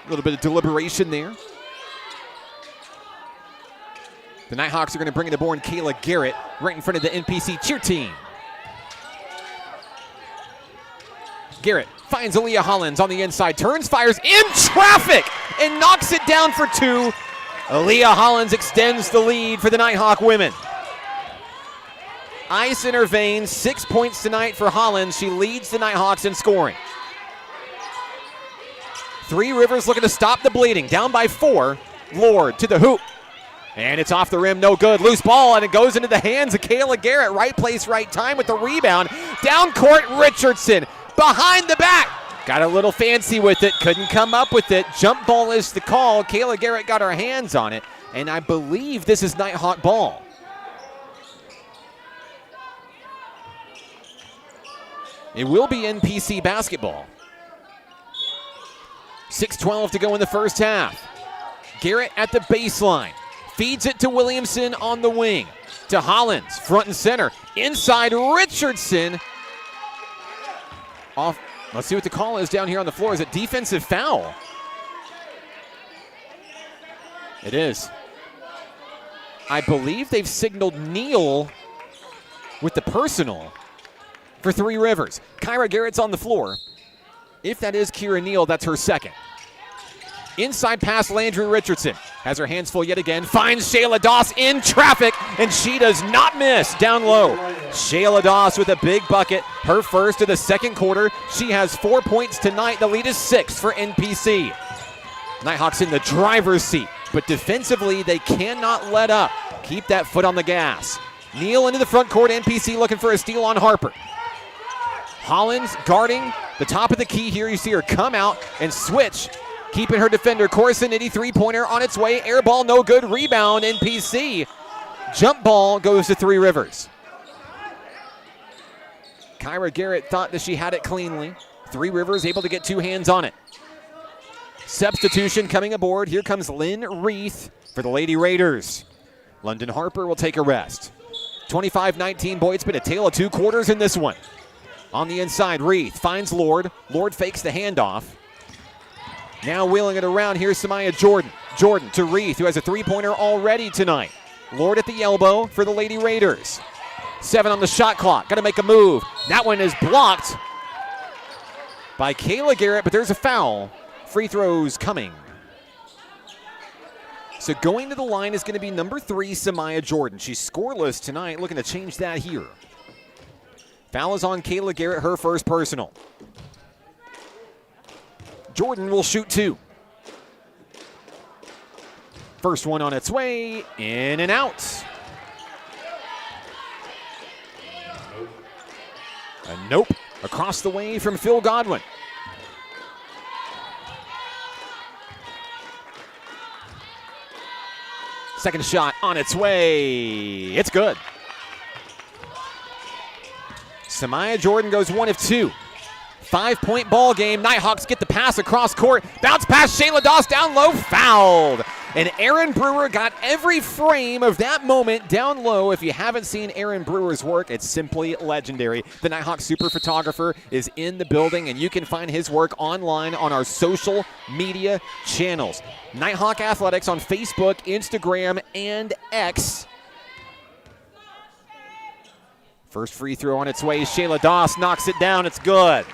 A little bit of deliberation there. The Nighthawks are going to bring in the board Kayla Garrett right in front of the NPC cheer team. Garrett finds Aaliyah Hollins on the inside, turns, fires in traffic, and knocks it down for two. Aaliyah Hollins extends the lead for the Nighthawk women. Ice in her veins, 6 points tonight for Hollins. She leads the Nighthawks in scoring. Three Rivers looking to stop the bleeding, down by 4. Lord to the hoop. And it's off the rim, no good. Loose ball, and it goes into the hands of Kayla Garrett. Right place, right time with the rebound. Down court, Richardson. Behind the back. Got a little fancy with it. Couldn't come up with it. Jump ball is the call. Kayla Garrett got her hands on it. And I believe this is Nighthawk ball. It will be NPC basketball. 6:12 to go in the first half. Garrett at the baseline. Feeds it to Williamson on the wing. To Hollins, front and center. Inside, Richardson. Off. Let's see what the call is down here on the floor. Is it defensive foul? It is. I believe they've signaled Neal with the personal for Three Rivers. Kyra Garrett's on the floor. If that is Kira Neal, that's her second. Inside pass, Landry Richardson. Has her hands full yet again. Finds Shayla Doss in traffic, and she does not miss. Down low. Shayla Doss with a big bucket. Her first of the second quarter. She has 4 points tonight. The lead is 6 for NPC. Nighthawks in the driver's seat, but defensively they cannot let up. Keep that foot on the gas. Neal into the front court. NPC looking for a steal on Harper. Hollins guarding the top of the key here. You see her come out and switch. Keeping her defender, Corson, three-pointer on its way. Air ball, no good. Rebound, NPC. Jump ball goes to Three Rivers. Kyra Garrett thought that she had it cleanly. Three Rivers able to get two hands on it. Substitution coming aboard. Here comes Lynn Reith for the Lady Raiders. London Harper will take a rest. 25-19, boy, it's been a tale of two quarters in this one. On the inside, Reith finds Lord. Lord fakes the handoff. Now wheeling it around, here's Samaya Jordan. Jordan to Reith, who has a three-pointer already tonight. Lord at the elbow for the Lady Raiders. 7 on the shot clock. Got to make a move. That one is blocked by Kayla Garrett, but there's a foul. Free throws coming. So going to the line is going to be number 3, Samaya Jordan. She's scoreless tonight, looking to change that here. Foul is on Kayla Garrett, her first personal. Jordan will shoot 2. First one on its way, in and out. A nope across the way from Phil Godwin. Second shot on its way. It's good. Samaya Jordan goes 1 of 2. 5-point ball game. Nighthawks get the pass across court. Bounce pass, Shayla Doss down low, fouled. And Aaron Brewer got every frame of that moment down low. If you haven't seen Aaron Brewer's work, it's simply legendary. The Nighthawk super photographer is in the building, and you can find his work online on our social media channels. Nighthawk Athletics on Facebook, Instagram, and X. First free throw on its way. Shayla Doss knocks it down. It's good.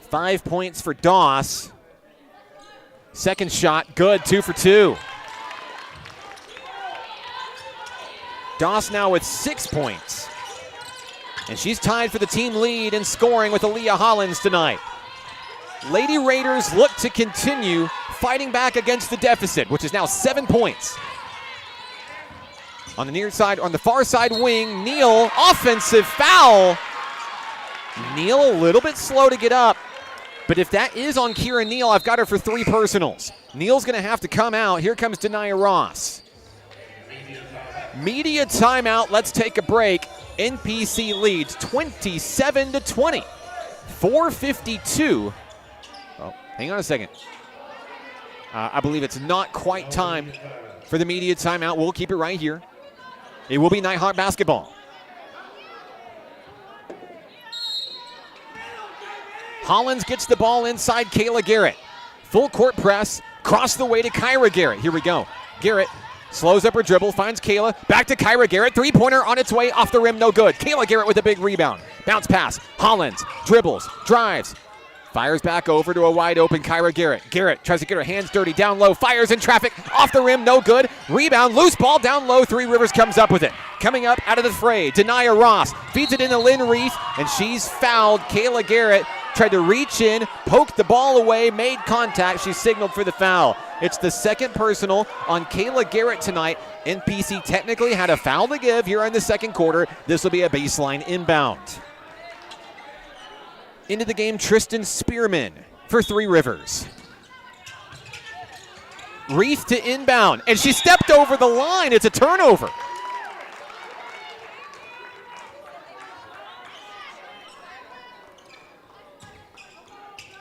5 points for Doss. Second shot, good, 2 for 2. Doss now with 6 points. And she's tied for the team lead in scoring with Aaliyah Hollins tonight. Lady Raiders look to continue fighting back against the deficit, which is now 7 points. On the near side, on the far side wing, Neal, offensive foul. Neal a little bit slow to get up. But if that is on Kira Neal, I've got her for 3 personals. Neal's going to have to come out. Here comes Denia Ross. Media timeout. Let's take a break. NPC leads 27-20. 4:52. Oh, hang on a second. I believe it's not quite time for the media timeout. We'll keep it right here. It will be Nighthawk basketball. Hollins gets the ball inside Kayla Garrett. Full court press, cross the way to Kyra Garrett. Here we go. Garrett slows up her dribble, finds Kayla. Back to Kyra Garrett. Three-pointer on its way, off the rim, no good. Kayla Garrett with a big rebound. Bounce pass. Hollins dribbles, drives. Fires back over to a wide-open Kyra Garrett. Garrett tries to get her hands dirty, down low, fires in traffic, off the rim, no good. Rebound, loose ball, down low. Three Rivers comes up with it. Coming up out of the fray, Denia Ross feeds it into Lynn Reef, and she's fouled. Kayla Garrett tried to reach in, poked the ball away, made contact. She signaled for the foul. It's the second personal on Kayla Garrett tonight. NPC technically had a foul to give here in the second quarter. This will be a baseline inbound. Into the game, Tristan Spearman for Three Rivers. Reef to inbound, and she stepped over the line. It's a turnover.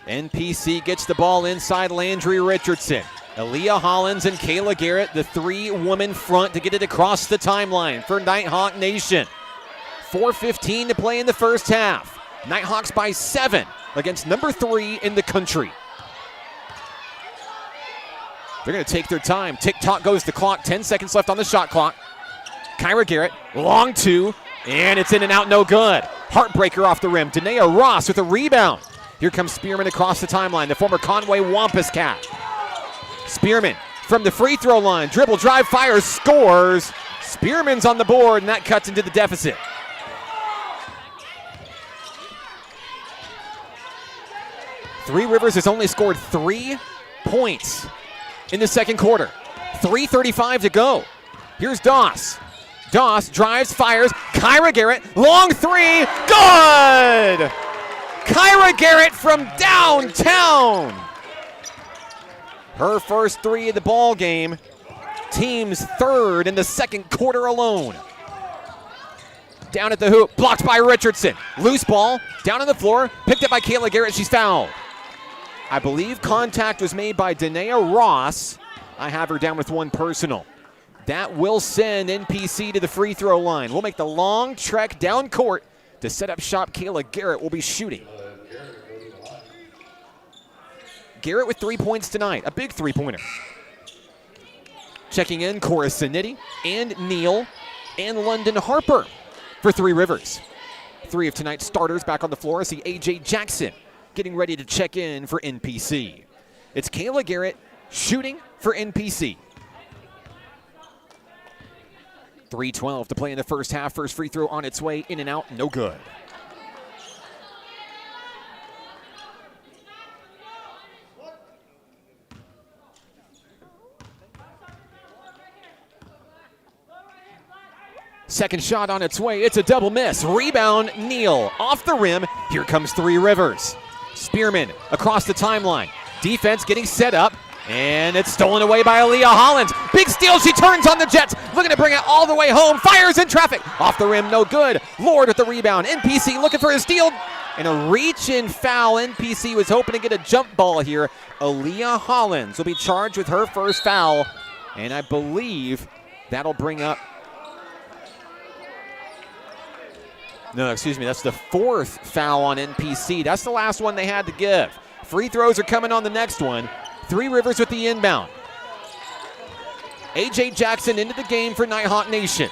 NPC gets the ball inside Landry Richardson. Aaliyah Hollins and Kayla Garrett, the three-woman front to get it across the timeline for Nighthawk Nation. 4:15 to play in the first half. Nighthawks by 7 against number 3 in the country. They're going to take their time. Tick-tock goes the clock. 10 seconds left on the shot clock. Kyra Garrett, long two, and it's in and out, no good. Heartbreaker off the rim. Denia Ross with a rebound. Here comes Spearman across the timeline, the former Conway Wampus cat. Spearman from the free throw line. Dribble, drive, fires, scores. Spearman's on the board, and that cuts into the deficit. Three Rivers has only scored 3 points in the second quarter. 3:35 to go. Here's Doss. Doss drives, fires. Kyra Garrett, long three, good! Kyra Garrett from downtown. Her first 3 of the ball game. Team's third in the second quarter alone. Down at the hoop, blocked by Richardson. Loose ball, down on the floor, picked up by Kayla Garrett, she's fouled. I believe contact was made by Denia Ross. I have her down with 1 personal. That will send NPC to the free throw line. We'll make the long trek down court to set up shop. Kayla Garrett will be shooting. Garrett with 3 points tonight, a big three-pointer. Checking in, Cora Sanity and Neal and London Harper for Three Rivers. 3 of tonight's starters back on the floor. I see A.J. Jackson getting ready to check in for NPC. It's Kayla Garrett shooting for NPC. 3:12 to play in the first half. First free throw on its way, in and out, no good. Second shot on its way, it's a double miss. Rebound, Neal, off the rim. Here comes Three Rivers. Spearman across the timeline. Defense getting set up, and it's stolen away by Aaliyah Hollins. Big steal, she turns on the Jets, looking to bring it all the way home. Fires in traffic, off the rim, no good. Lord with the rebound. NPC looking for a steal, and a reach-in foul. NPC was hoping to get a jump ball here. Aaliyah Hollins will be charged with her first foul, and I believe that'll bring up that's the 4th foul on NPC. That's the last one they had to give. Free throws are coming on the next one. Three Rivers with the inbound. A.J. Jackson into the game for Nighthawk Nation.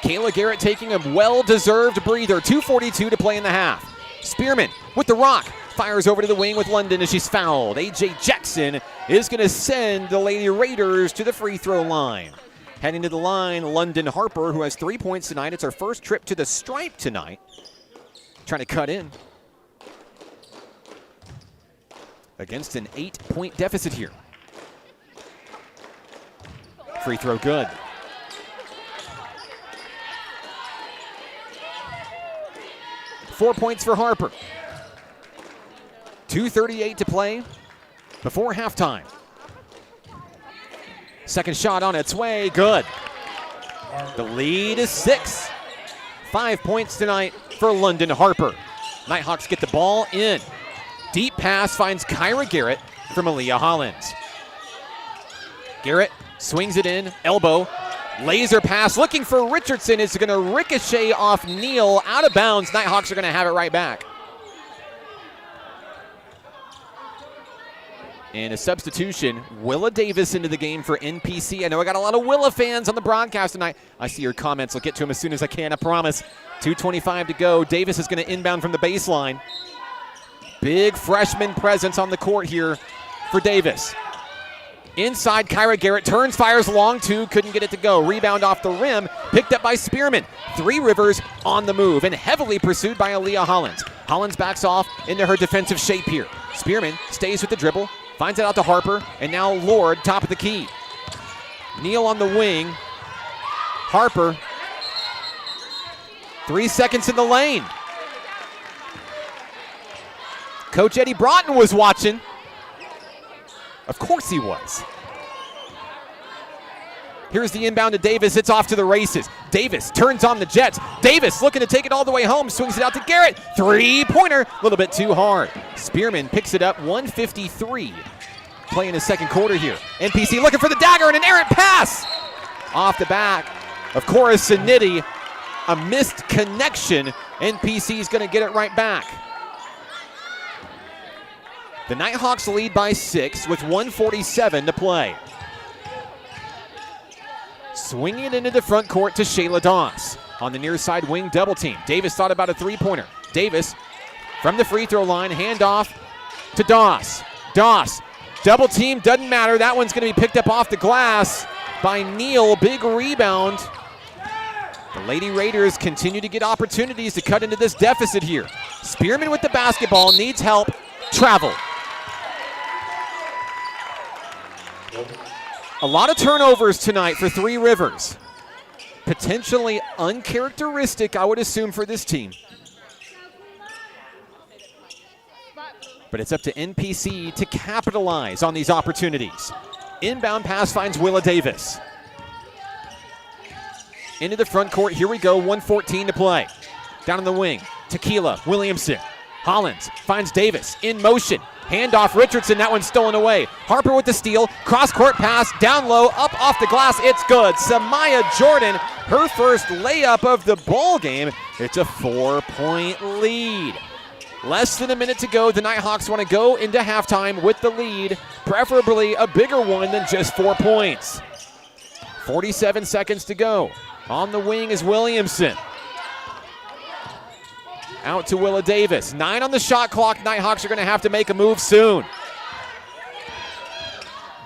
Kayla Garrett taking a well-deserved breather. 2:42 to play in the half. Spearman with the rock. Fires over to the wing with London as she's fouled. A.J. Jackson is going to send the Lady Raiders to the free throw line. Heading to the line, London Harper, who has 3 points tonight. It's her first trip to the stripe tonight. Trying to cut in. Against an 8-point deficit here. Free throw good. Four points for Harper. 2:38 to play before halftime. Second shot on its way, good. The lead is 6. 5 points tonight for London Harper. Nighthawks get the ball in. Deep pass finds Kyra Garrett from Aaliyah Hollins. Garrett swings it in, elbow. Laser pass looking for Richardson. It's going to ricochet off Neal, out of bounds. Nighthawks are going to have it right back. And a substitution, Willa Davis into the game for NPC. I know I got a lot of Willa fans on the broadcast tonight. I see your comments. I'll get to them as soon as I can, I promise. 2:25 to go. Davis is going to inbound from the baseline. Big freshman presence on the court here for Davis. Inside, Kyra Garrett turns, fires long two, couldn't get it to go. Rebound off the rim, picked up by Spearman. Three Rivers on the move and heavily pursued by Aaliyah Hollins. Hollins backs off into her defensive shape here. Spearman stays with the dribble, finds it out to Harper, and now Lord, top of the key. Neal on the wing. Harper. 3 seconds in the lane. Coach Eddie Broughton was watching. Of course he was. Here's the inbound to Davis. It's off to the races. Davis turns on the Jets. Davis looking to take it all the way home. Swings it out to Garrett. Three-pointer. A little bit too hard. Spearman picks it up. 1:53. Play in his second quarter here. NPC looking for the dagger and an errant pass. Off the back of Coruscant. A missed connection. NPC is going to get it right back. The Nighthawks lead by 6 with 1:47 to play. Swinging it into the front court to Shayla Doss. On the near side wing, double team. Davis thought about a three-pointer. Davis from the free throw line, handoff to Doss. Doss, double team, doesn't matter. That one's going to be picked up off the glass by Neal. Big rebound. The Lady Raiders continue to get opportunities to cut into this deficit here. Spearman with the basketball, needs help. Travel. A lot of turnovers tonight for Three Rivers. Potentially uncharacteristic, I would assume, for this team. But it's up to NPC to capitalize on these opportunities. Inbound pass finds Willa Davis. Into the front court, here we go, 1:14 to play. Down in the wing, Tequila Williamson. Hollins finds Davis in motion. Handoff Richardson, that one's stolen away. Harper with the steal, cross-court pass, down low, up off the glass, it's good. Samaya Jordan, her first layup of the ball game. It's a 4-point lead. Less than a minute to go. The Nighthawks want to go into halftime with the lead, preferably a bigger one than just 4 points. 47 seconds to go. On the wing is Williamson. Out to Willa Davis. 9 on the shot clock. Nighthawks are going to have to make a move soon.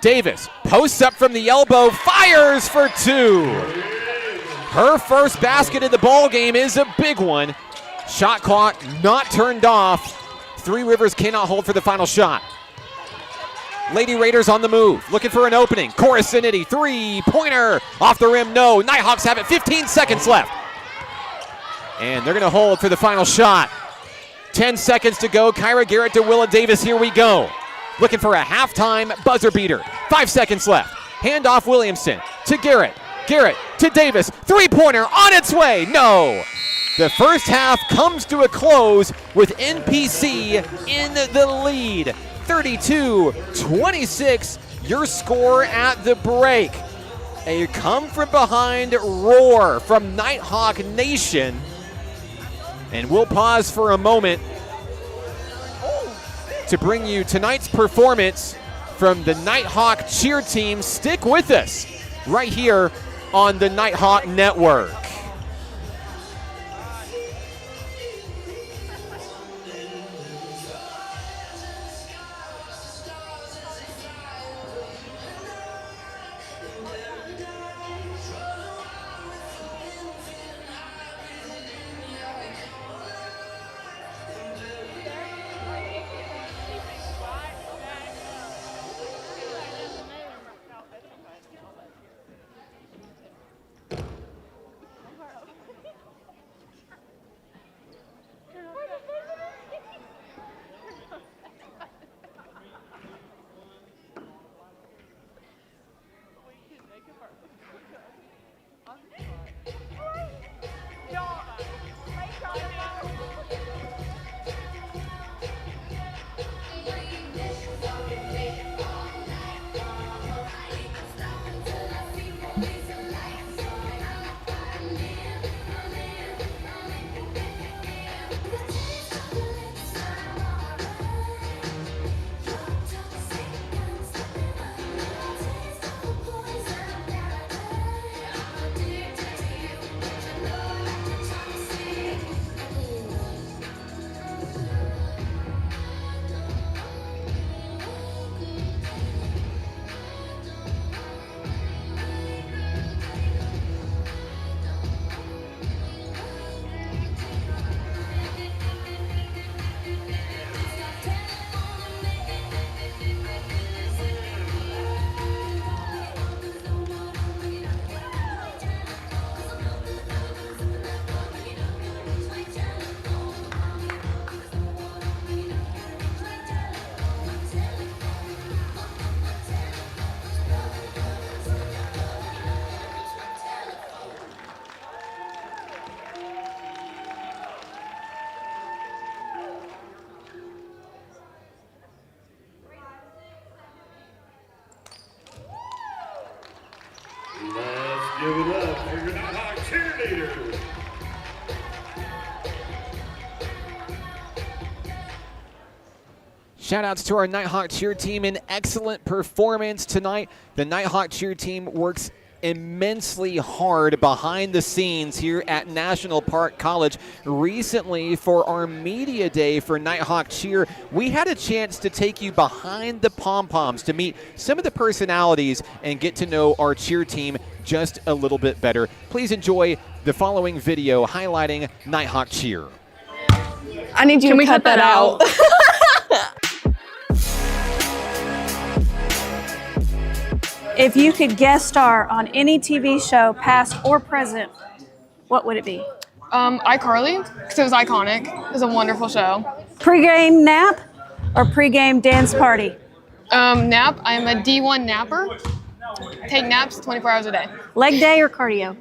Davis posts up from the elbow, fires for 2. Her first basket of the ball game is a big one. Shot clock not turned off. Three Rivers cannot hold for the final shot. Lady Raiders on the move, looking for an opening. Coruscant, three-pointer. Off the rim, no. Nighthawks have it, 15 seconds left. And they're going to hold for the final shot. 10 seconds to go. Kyra Garrett to Willa Davis. Here we go. Looking for a halftime buzzer beater. 5 seconds left. Handoff Williamson to Garrett. Garrett to Davis. Three-pointer on its way. No. The first half comes to a close with NPC in the lead. 32-26. Your score at the break. A come-from-behind roar from Nighthawk Nation. And we'll pause for a moment to bring you tonight's performance from the Nighthawk cheer team. Stick with us right here on the Nighthawk Network. Give it up for your Nighthawk cheerleaders. Shout outs to our Nighthawk cheer team. An excellent performance tonight. The Nighthawk cheer team works immensely hard behind the scenes here at National Park College. Recently, for our media day for Nighthawk Cheer, we had a chance to take you behind the pom-poms to meet some of the personalities and get to know our cheer team just a little bit better. Please enjoy the following video highlighting Nighthawk Cheer. I need you to cut that out. If you could guest star on any TV show, past or present, what would it be? iCarly, because it was iconic. It was a wonderful show. Pre-game nap or pre-game dance party? Nap, I'm a D1 napper. Take naps 24 hours a day. Leg day or cardio?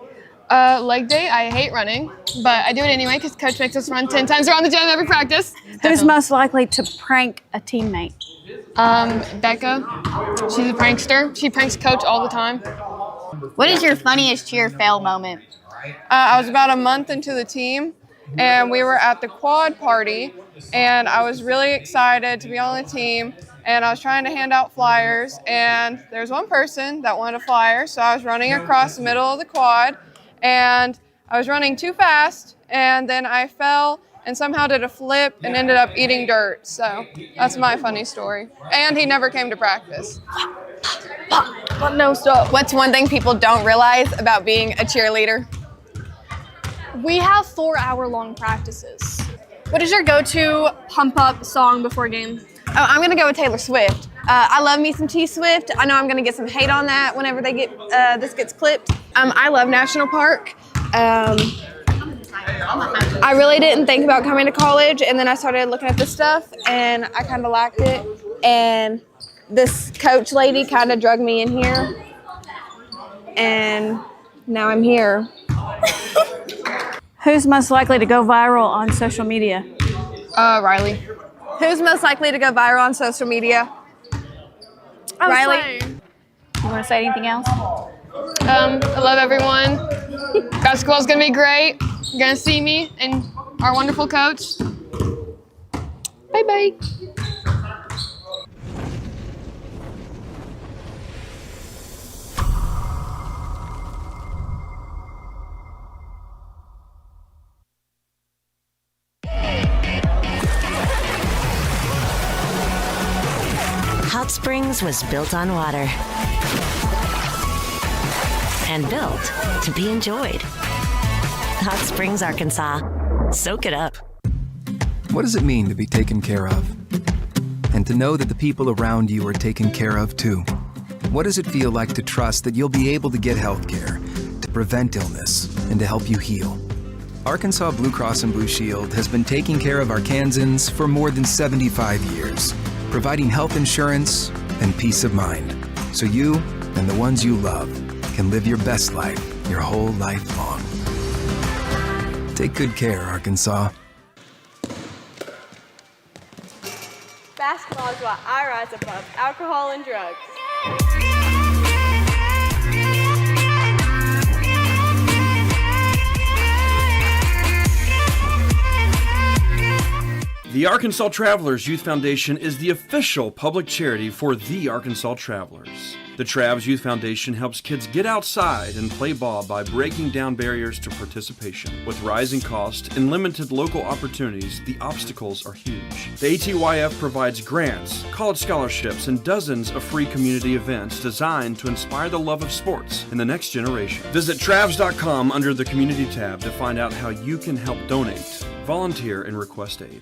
Leg day, I hate running, but I do it anyway because coach makes us run 10 times around the gym every practice. Who's Definitely. most likely to prank a teammate? Becca, she's a prankster. She pranks coach all the time. What is your funniest cheer fail moment? I was about a month into the team, and we were at the quad party, and I was really excited to be on the team, and I was trying to hand out flyers, and there's one person that wanted a flyer, so I was running across the middle of the quad, and I was running too fast, and then I fell and somehow did a flip and ended up eating dirt. So that's my funny story. And he never came to practice. But no stop. What's one thing people don't realize about being a cheerleader? We have 4-hour-long practices. What is your go-to pump-up song before game? Oh, I'm gonna go with Taylor Swift. I love me some T Swift. I know I'm gonna get some hate on that whenever they get this gets clipped. I love National Park. I really didn't think about coming to college, and then I started looking at this stuff, and I kind of liked it. And this coach lady kind of drugged me in here, and now I'm here. Who's most likely to go viral on social media? Riley. Who's most likely to go viral on social media? Riley. You want to say anything else? I love everyone. Basketball's gonna be great. You're gonna see me and our wonderful coach. Bye-bye. Hot Springs was built on water and built to be enjoyed. Hot Springs, Arkansas. Soak it up. What does it mean to be taken care of? And to know that the people around you are taken care of too? What does it feel like to trust that you'll be able to get health care, to prevent illness, and to help you heal? Arkansas Blue Cross and Blue Shield has been taking care of Arkansans for more than 75 years, providing health insurance and peace of mind, so you and the ones you love can live your best life your whole life long. Take good care, Arkansas. Basketball is why I rise above alcohol and drugs. The Arkansas Travelers Youth Foundation is the official public charity for the Arkansas Travelers. The Travs Youth Foundation helps kids get outside and play ball by breaking down barriers to participation. With rising costs and limited local opportunities, the obstacles are huge. The ATYF provides grants, college scholarships, and dozens of free community events designed to inspire the love of sports in the next generation. Visit Travs.com under the Community tab to find out how you can help donate, volunteer, and request aid.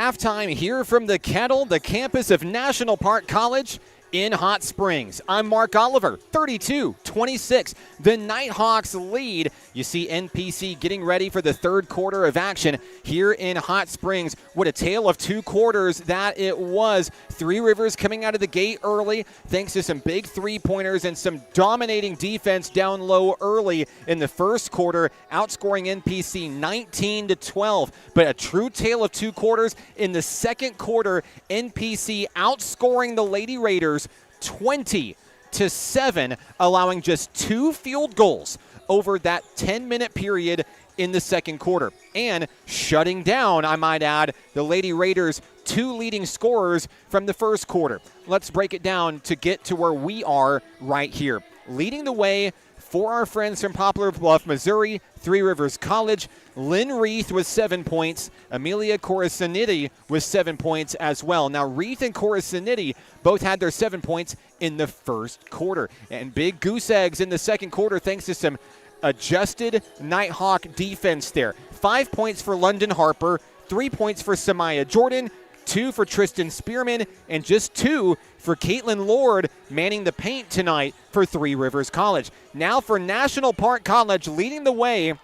halftime here from the Kettle, the campus of National Park College in Hot Springs. I'm Mark Oliver, 32-26. The Nighthawks lead. You see NPC getting ready for the third quarter of action here in Hot Springs. What a tale of two quarters that it was. Three Rivers coming out of the gate early thanks to some big three-pointers and some dominating defense down low early in the first quarter, outscoring NPC 19-12. But a true tale of two quarters in the second quarter, NPC outscoring the Lady Raiders 20-7, allowing just 2 field goals over that 10-minute period in the second quarter, and shutting down, I might add, the Lady Raiders' 2 leading scorers from the first quarter. Let's break it down to get to where we are right here. Leading the way for our friends from Poplar Bluff, Missouri, Three Rivers College, Lynn Reith with 7 points. Amelia Corasaniti with 7 points as well. Now, Reith and Corasaniti both had their 7 points in the first quarter. And big goose eggs in the second quarter thanks to some adjusted Nighthawk defense there. 5 points for London Harper, 3 points for Samaya Jordan, 2 for Tristan Spearman, and just 2 for Caitlin Lord manning the paint tonight for Three Rivers College. Now for National Park College, leading the way,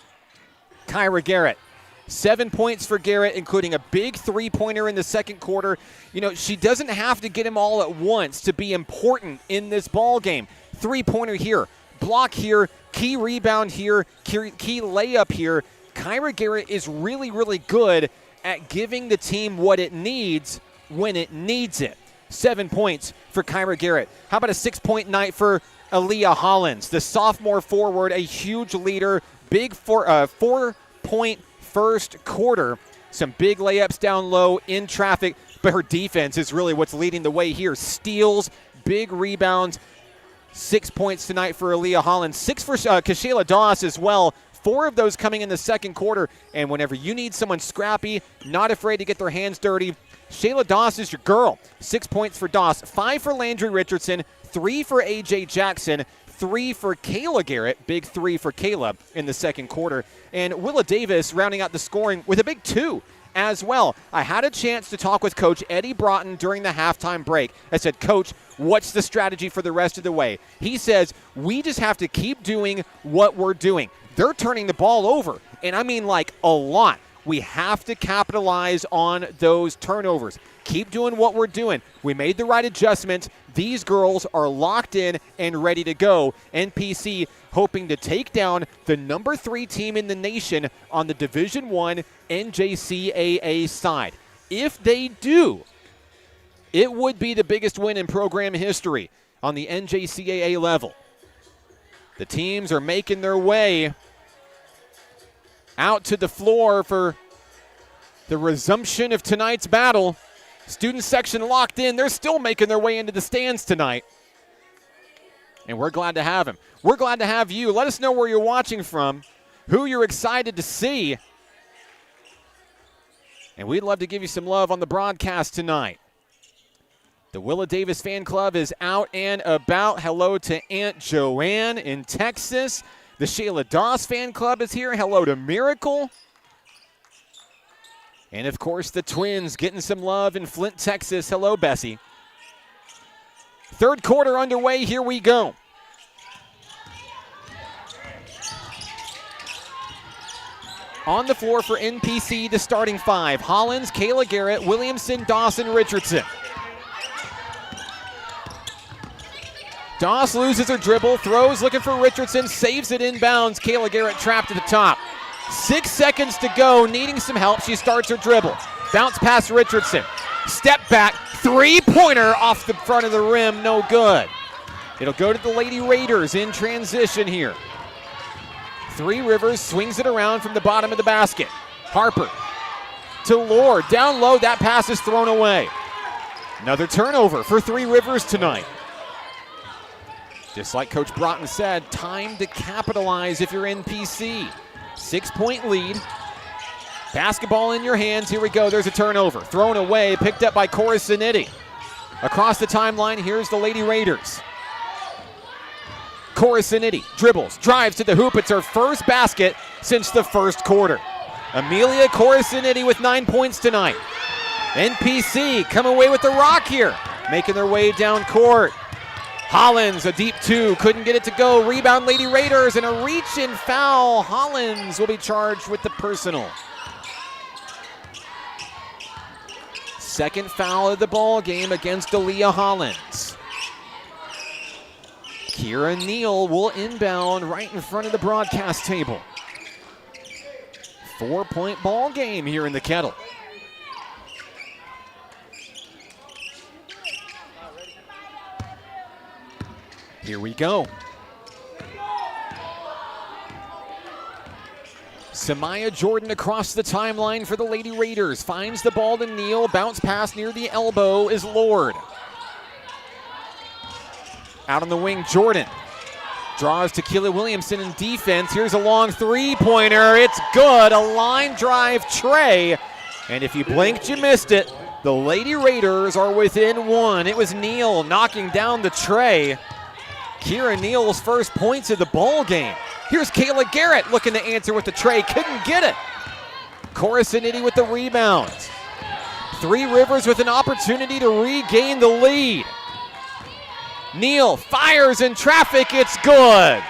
Kyra Garrett. 7 points for Garrett, including a big three-pointer in the second quarter. You know, she doesn't have to get them all at once to be important in this ball game. Three-pointer here, block here, key rebound here, key layup here. Kyra Garrett is really, really good at giving the team what it needs when it needs it. 7 points for Kyra Garrett. How about a 6-point night for Aaliyah Hollins, the sophomore forward, a huge leader, big 4-point first quarter. Some big layups down low in traffic, but her defense is really what's leading the way here. Steals, big rebounds. 6 points tonight for Aaliyah Hollins. 6 for Kashayla Doss as well. 4 of those coming in the second quarter. And whenever you need someone scrappy, not afraid to get their hands dirty, Shayla Doss is your girl. 6 points for Doss. 5 for Landry Richardson. 3 for A.J. Jackson. 3 for Kayla Garrett. Big 3 for Kayla in the second quarter. And Willa Davis rounding out the scoring with a big 2 as well. I had a chance to talk with Coach Eddie Broughton during the halftime break. I said, Coach, what's the strategy for the rest of the way? He says, we just have to keep doing what we're doing. They're turning the ball over, and I mean like a lot. We have to capitalize on those turnovers. Keep doing what we're doing. We made the right adjustments. These girls are locked in and ready to go. NPC hoping to take down the number 3 team in the nation on the Division I NJCAA side. If they do, it would be the biggest win in program history on the NJCAA level. The teams are making their way out to the floor for the resumption of tonight's battle. Student section locked in. They're still making their way into the stands tonight. And we're glad to have them. We're glad to have you. Let us know where you're watching from, who you're excited to see. And we'd love to give you some love on the broadcast tonight. The Willa Davis fan club is out and about. Hello to Aunt Joanne in Texas. The Shayla Doss fan club is here. Hello to Miracle. And, of course, the Twins getting some love in Flint, Texas. Hello, Bessie. Third quarter underway. Here we go. On the floor for NPC, the starting 5. Hollins, Kayla Garrett, Williamson, Dawson, Richardson. Doss loses her dribble, throws, looking for Richardson, saves it inbounds. Kayla Garrett trapped at the top. 6 seconds to go, needing some help. She starts her dribble. Bounce past Richardson. Step back, three-pointer off the front of the rim, no good. It'll go to the Lady Raiders in transition here. Three Rivers swings it around from the bottom of the basket. Harper to Lord, down low, that pass is thrown away. Another turnover for Three Rivers tonight. Just like Coach Broughton said, time to capitalize if you're NPC. 6-point lead. Basketball in your hands. Here we go. There's a turnover. Thrown away. Picked up by Corasaniti. Across the timeline, here's the Lady Raiders. Corasaniti dribbles, drives to the hoop. It's her first basket since the first quarter. Amelia Corasaniti with 9 points tonight. NPC come away with the rock here, making their way down court. Hollins, a deep two, couldn't get it to go. Rebound, Lady Raiders, and a reach-in foul. Hollins will be charged with the personal. Second foul of the ball game against Aaliyah Hollins. Kira Neal will inbound right in front of the broadcast table. 4-point ball game here in the Kettle. Here we go. Samaya Jordan across the timeline for the Lady Raiders. Finds the ball to Neal. Bounce pass near the elbow is Lord. Out on the wing, Jordan. Draws Tequila Williamson in defense. Here's a long three-pointer. It's good. A line drive tray. And if you blinked, you missed it. The Lady Raiders are within one. It was Neal knocking down the tray. Kira Neal's first points of the ball game. Here's Kayla Garrett looking to answer with the tray. Couldn't get it. Corasanity with the rebound. Three Rivers with an opportunity to regain the lead. Neal fires in traffic. It's good.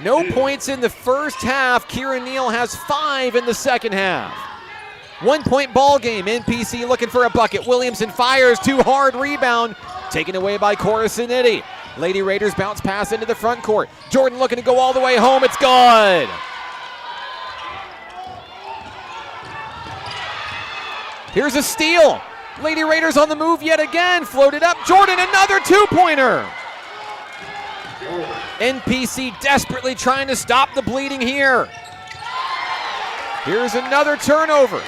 No points in the first half. Kira Neal has 5 in the second half. 1-point ball game. NPC looking for a bucket. Williamson fires. Too hard. Rebound. Taken away by Corasanity. Lady Raiders bounce pass into the front court. Jordan looking to go all the way home. It's good. Here's a steal. Lady Raiders on the move yet again. Floated up. Jordan, another two-pointer. NPC desperately trying to stop the bleeding here. Here's another turnover.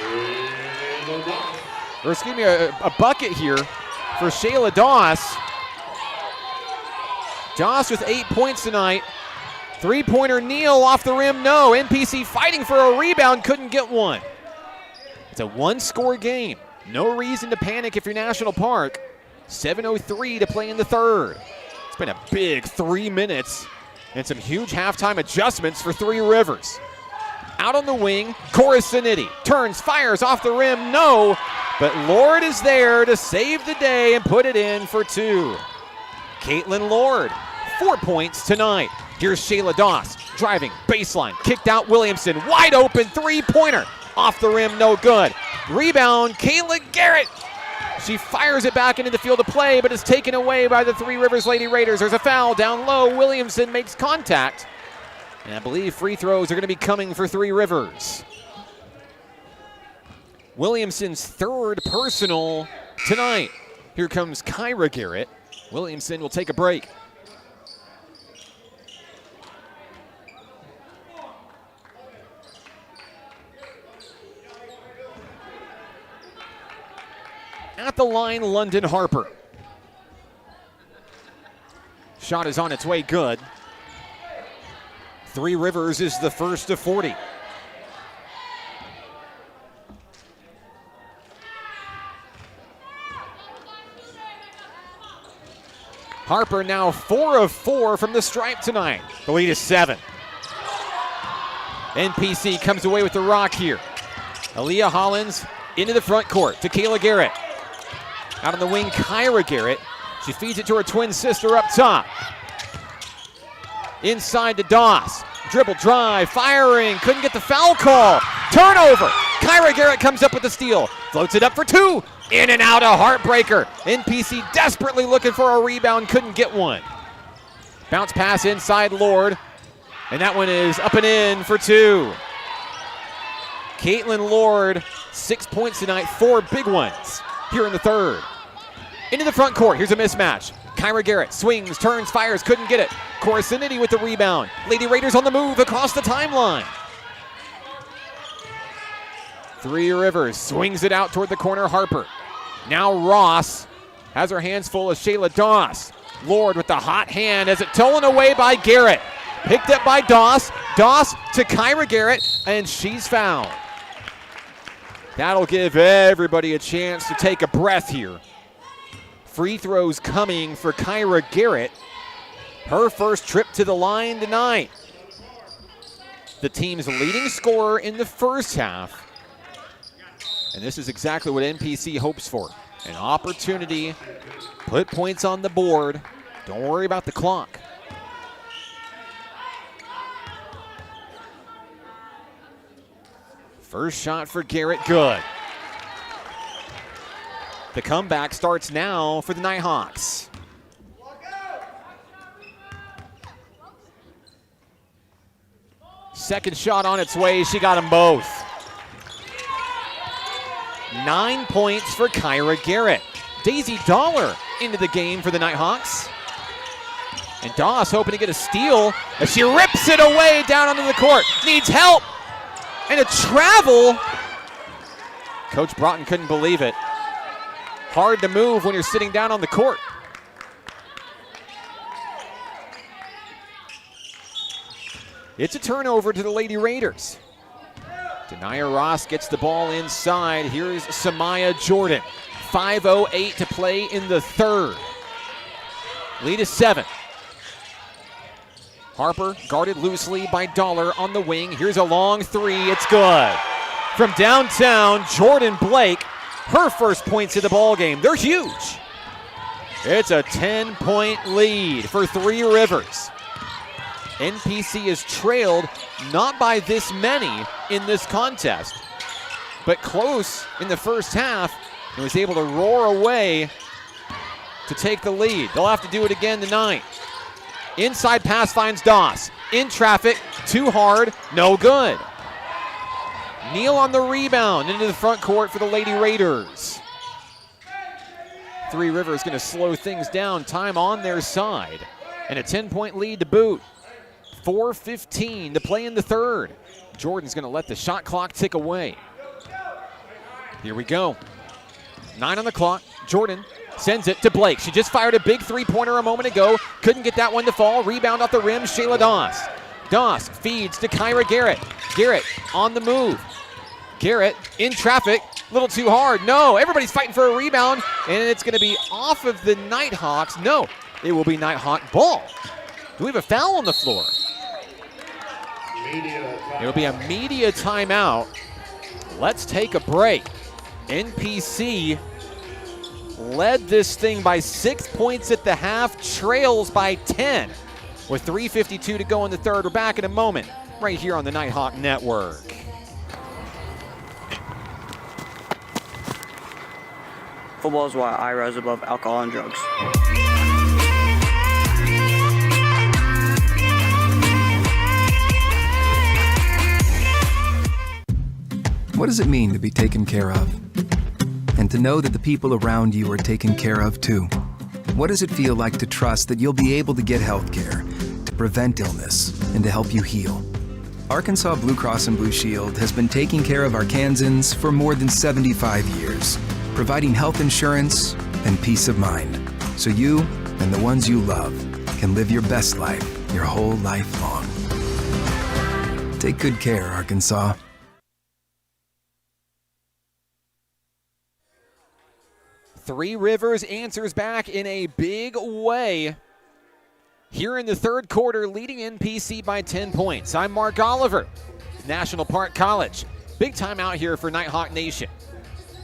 Or excuse me, a bucket here for Shayla Doss. Doss with 8 points tonight. Three-pointer Neal off the rim, no. NPC fighting for a rebound, couldn't get one. It's a one-score game. No reason to panic if you're National Park. 7:03 to play in the third. It's been a big 3 minutes and some huge halftime adjustments for Three Rivers. Out on the wing, Corasanity turns, fires off the rim, no. But Lord is there to save the day and put it in for 2. Caitlin Lord, 4 points tonight. Here's Shayla Doss, driving, baseline, kicked out Williamson, wide open three-pointer. Off the rim, no good. Rebound, Kayla Garrett. She fires it back into the field of play, but is taken away by the Three Rivers Lady Raiders. There's a foul down low. Williamson makes contact. And I believe free throws are going to be coming for Three Rivers. Williamson's third personal tonight. Here comes Kyra Garrett. Williamson will take a break. At the line, London Harper. Shot is on its way, good. Three Rivers is the first of 40. Harper now 4 of 4 from the stripe tonight. The lead is 7. NPC comes away with the rock here. Aaliyah Hollins into the front court to Kayla Garrett. Out on the wing, Kyra Garrett. She feeds it to her twin sister up top. Inside to Doss. Dribble, drive, firing. Couldn't get the foul call. Turnover. Kyra Garrett comes up with the steal. Floats it up for 2. In and out, a heartbreaker. NPC desperately looking for a rebound. Couldn't get one. Bounce pass inside Lord. And that one is up and in for 2. Caitlin Lord, 6 points tonight, 4 big ones here in the third. Into the front court, here's a mismatch. Kyra Garrett swings, turns, fires, couldn't get it. Corasanity with the rebound. Lady Raiders on the move across the timeline. Three Rivers swings it out toward the corner, Harper. Now Ross has her hands full of Shayla Doss. Lord with the hot hand as it stolen away by Garrett. Picked up by Doss. Doss to Kyra Garrett, and she's fouled. That'll give everybody a chance to take a breath here. Free throws coming for Kyra Garrett. Her first trip to the line tonight. The team's leading scorer in the first half. And this is exactly what NPC hopes for. An opportunity, put points on the board. Don't worry about the clock. First shot for Garrett, good. The comeback starts now for the Nighthawks. Second shot on its way, she got them both. 9 points for Kyra Garrett. Daisy Dollar into the game for the Nighthawks. And Doss hoping to get a steal as she rips it away down onto the court. Needs help. And a travel. Coach Broughton couldn't believe it. Hard to move when you're sitting down on the court. It's a turnover to the Lady Raiders. Denaya Ross gets the ball inside. Here's Samaya Jordan. 5:08 to play in the third. Lead is 7. Harper guarded loosely by Dollar on the wing. Here's a long three. It's good. From downtown, Jordan Blake, her first points of the ball game. They're huge. It's a 10-point lead for Three Rivers. NPC is trailed not by this many in this contest, but close in the first half and was able to roar away to take the lead. They'll have to do it again tonight. Inside pass finds Doss. In traffic, too hard, no good. Neal on the rebound into the front court for the Lady Raiders. Three Rivers going to slow things down, time on their side, and a 10-point lead to boot. 4:15 to play in the third. Jordan's going to let the shot clock tick away. Here we go. 9 on the clock. Jordan sends it to Blake. She just fired a big three-pointer a moment ago. Couldn't get that one to fall. Rebound off the rim, Shayla Doss. Doss feeds to Kyra Garrett. Garrett on the move. Garrett in traffic. A little too hard. No, everybody's fighting for a rebound, and it's going to be off of the Nighthawks. No, it will be Nighthawk ball. Do we have a foul on the floor? It'll be a media timeout. Let's take a break. NPC led this thing by 6 points at the half, trails by 10 with 3:52 to go in the third. We're back in a moment right here on the Nighthawk Network. Football is why I rise above alcohol and drugs. What does it mean to be taken care of? And to know that the people around you are taken care of too? What does it feel like to trust that you'll be able to get health care, to prevent illness, and to help you heal? Arkansas Blue Cross and Blue Shield has been taking care of Arkansans for more than 75 years, providing health insurance and peace of mind, so you and the ones you love can live your best life your whole life long. Take good care, Arkansas. Three Rivers answers back in a big way here in the third quarter, leading NPC by 10 points. I'm Mark Oliver, National Park College. Big time out here for Nighthawk Nation.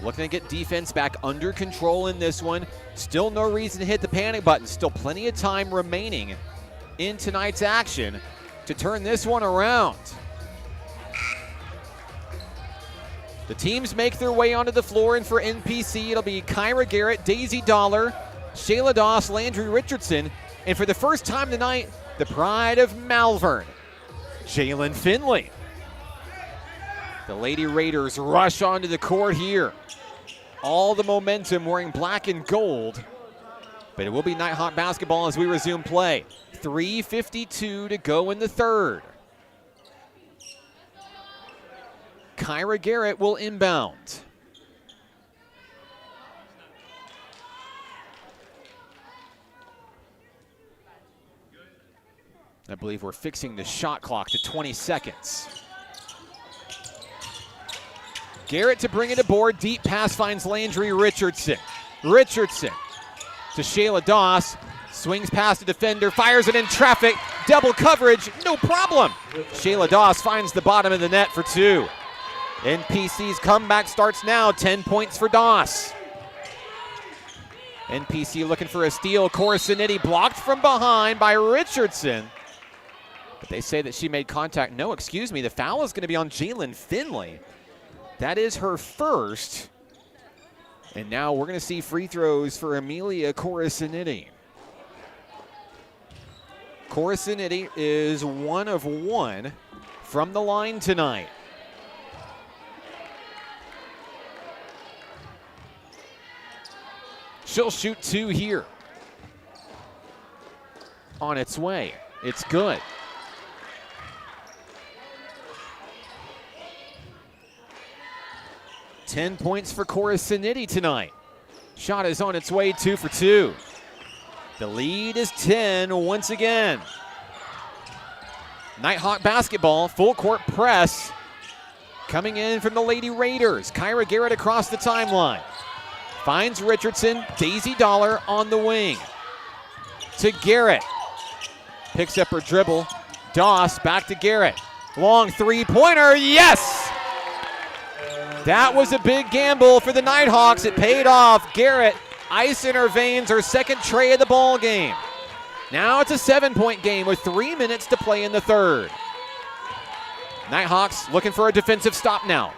Looking to get defense back under control in this one. Still no reason to hit the panic button. Still plenty of time remaining in tonight's action to turn this one around. The teams make their way onto the floor, and for NPC, it'll be Kyra Garrett, Daisy Dollar, Shayla Doss, Landry Richardson, and for the first time tonight, the pride of Malvern, Jalen Finley. The Lady Raiders rush onto the court here. All the momentum wearing black and gold, but it will be Nighthawk basketball as we resume play. 3:52 to go in the third. Kyra Garrett will inbound. I believe we're fixing the shot clock to 20 seconds. Garrett to bring it aboard. Deep pass finds Landry Richardson. Richardson to Shayla Doss. Swings past the defender, fires it in traffic. Double coverage, no problem. Shayla Doss finds the bottom of the net for two. NPC's comeback starts now. 10 points for Doss. NPC looking for a steal. Coruscant blocked from behind by Richardson. But they say that she made contact. No, excuse me. The foul is going to be on Jalen Finley. That is her first. And now we're going to see free throws for Amelia Coruscant. Coruscant is 1 of 1 from the line tonight. She'll shoot 2 here. On its way. It's good. $10 points for Coruscant tonight. Shot is on its way, 2 for 2. The lead is 10 once again. Nighthawk basketball, full court press. Coming in from the Lady Raiders. Kyra Garrett across the timeline. Finds Richardson, Daisy Dollar on the wing. To Garrett. Picks up her dribble. Doss back to Garrett. Long three-pointer, yes! That was a big gamble for the Nighthawks. It paid off. Garrett, ice in her veins, her second tray of the ball game. Now it's a 7-point game with 3 minutes to play in the third. Nighthawks looking for a defensive stop now.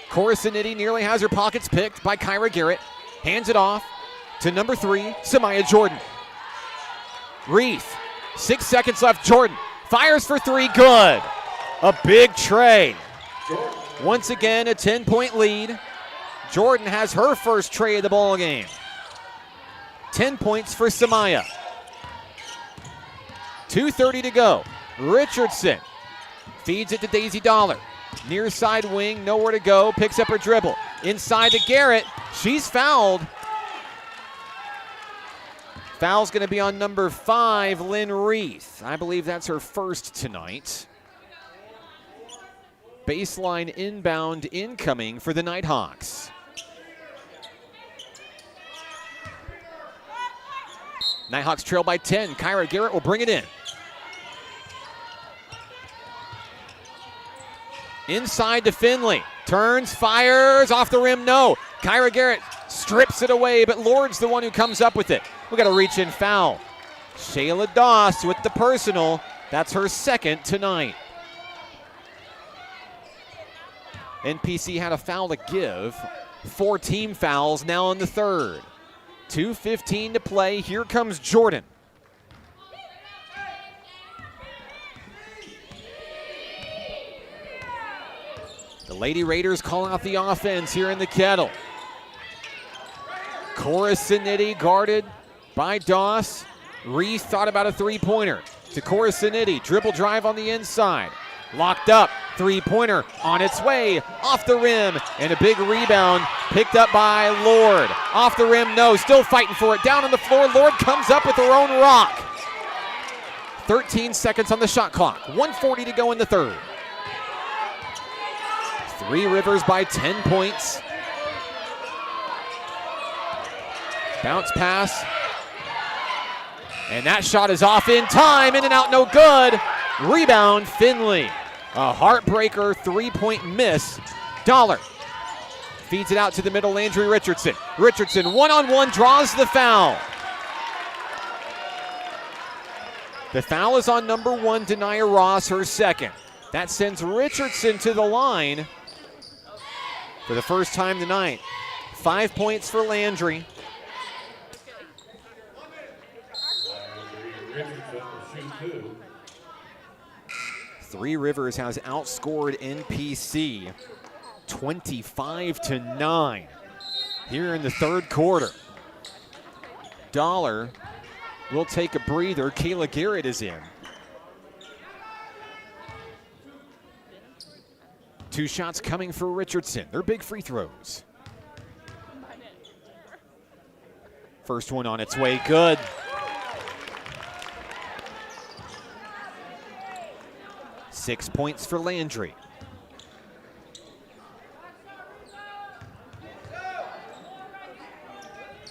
Coruscant nearly has her pockets picked by Kyra Garrett. Hands it off to number 3, Samaya Jordan. Reith, 6 seconds left. Jordan fires for 3, good. A big tray. Once again, a 10-point lead. Jordan has her first tray of the ball game. 10 points for Samaya. 2:30 to go. Richardson feeds it to Daisy Dollar. Near side wing, nowhere to go. Picks up her dribble. Inside to Garrett. She's fouled. Foul's going to be on number 5, Lynn Reith. I believe that's her first tonight. Baseline inbound incoming for the Nighthawks. Nighthawks trail by 10. Kyra Garrett will bring it in. Inside to Finley. Turns, fires, off the rim, no. Kyra Garrett strips it away, but Lord's the one who comes up with it. We got a reach-in foul. Shayla Doss with the personal. That's her second tonight. NPC had a foul to give. 4 team fouls now in the third. 2:15 to play. Here comes Jordan. The Lady Raiders call out the offense here in the Kettle. Coruscant guarded by Doss. Reese thought about a three-pointer to Coruscant. Dribble drive on the inside. Locked up, three-pointer on its way, off the rim, and a big rebound picked up by Lord. Off the rim, no, still fighting for it. Down on the floor, Lord comes up with her own rock. 13 seconds on the shot clock, 1:40 to go in the third. Three Rivers by 10 points. Bounce pass. And that shot is off in time, in and out, no good. Rebound, Finley. A heartbreaker three-point miss. Dollar feeds it out to the middle, Landry Richardson. Richardson, one-on-one, draws the foul. The foul is on number 1, Denia Ross, her second. That sends Richardson to the line for the first time tonight. 5 points for Landry. Three Rivers has outscored NPC 25-9 here in the third quarter. Dollar will take a breather. Kayla Garrett is in. 2 shots coming for Richardson. They're big free throws. First one on its way, good. Six points for Landry.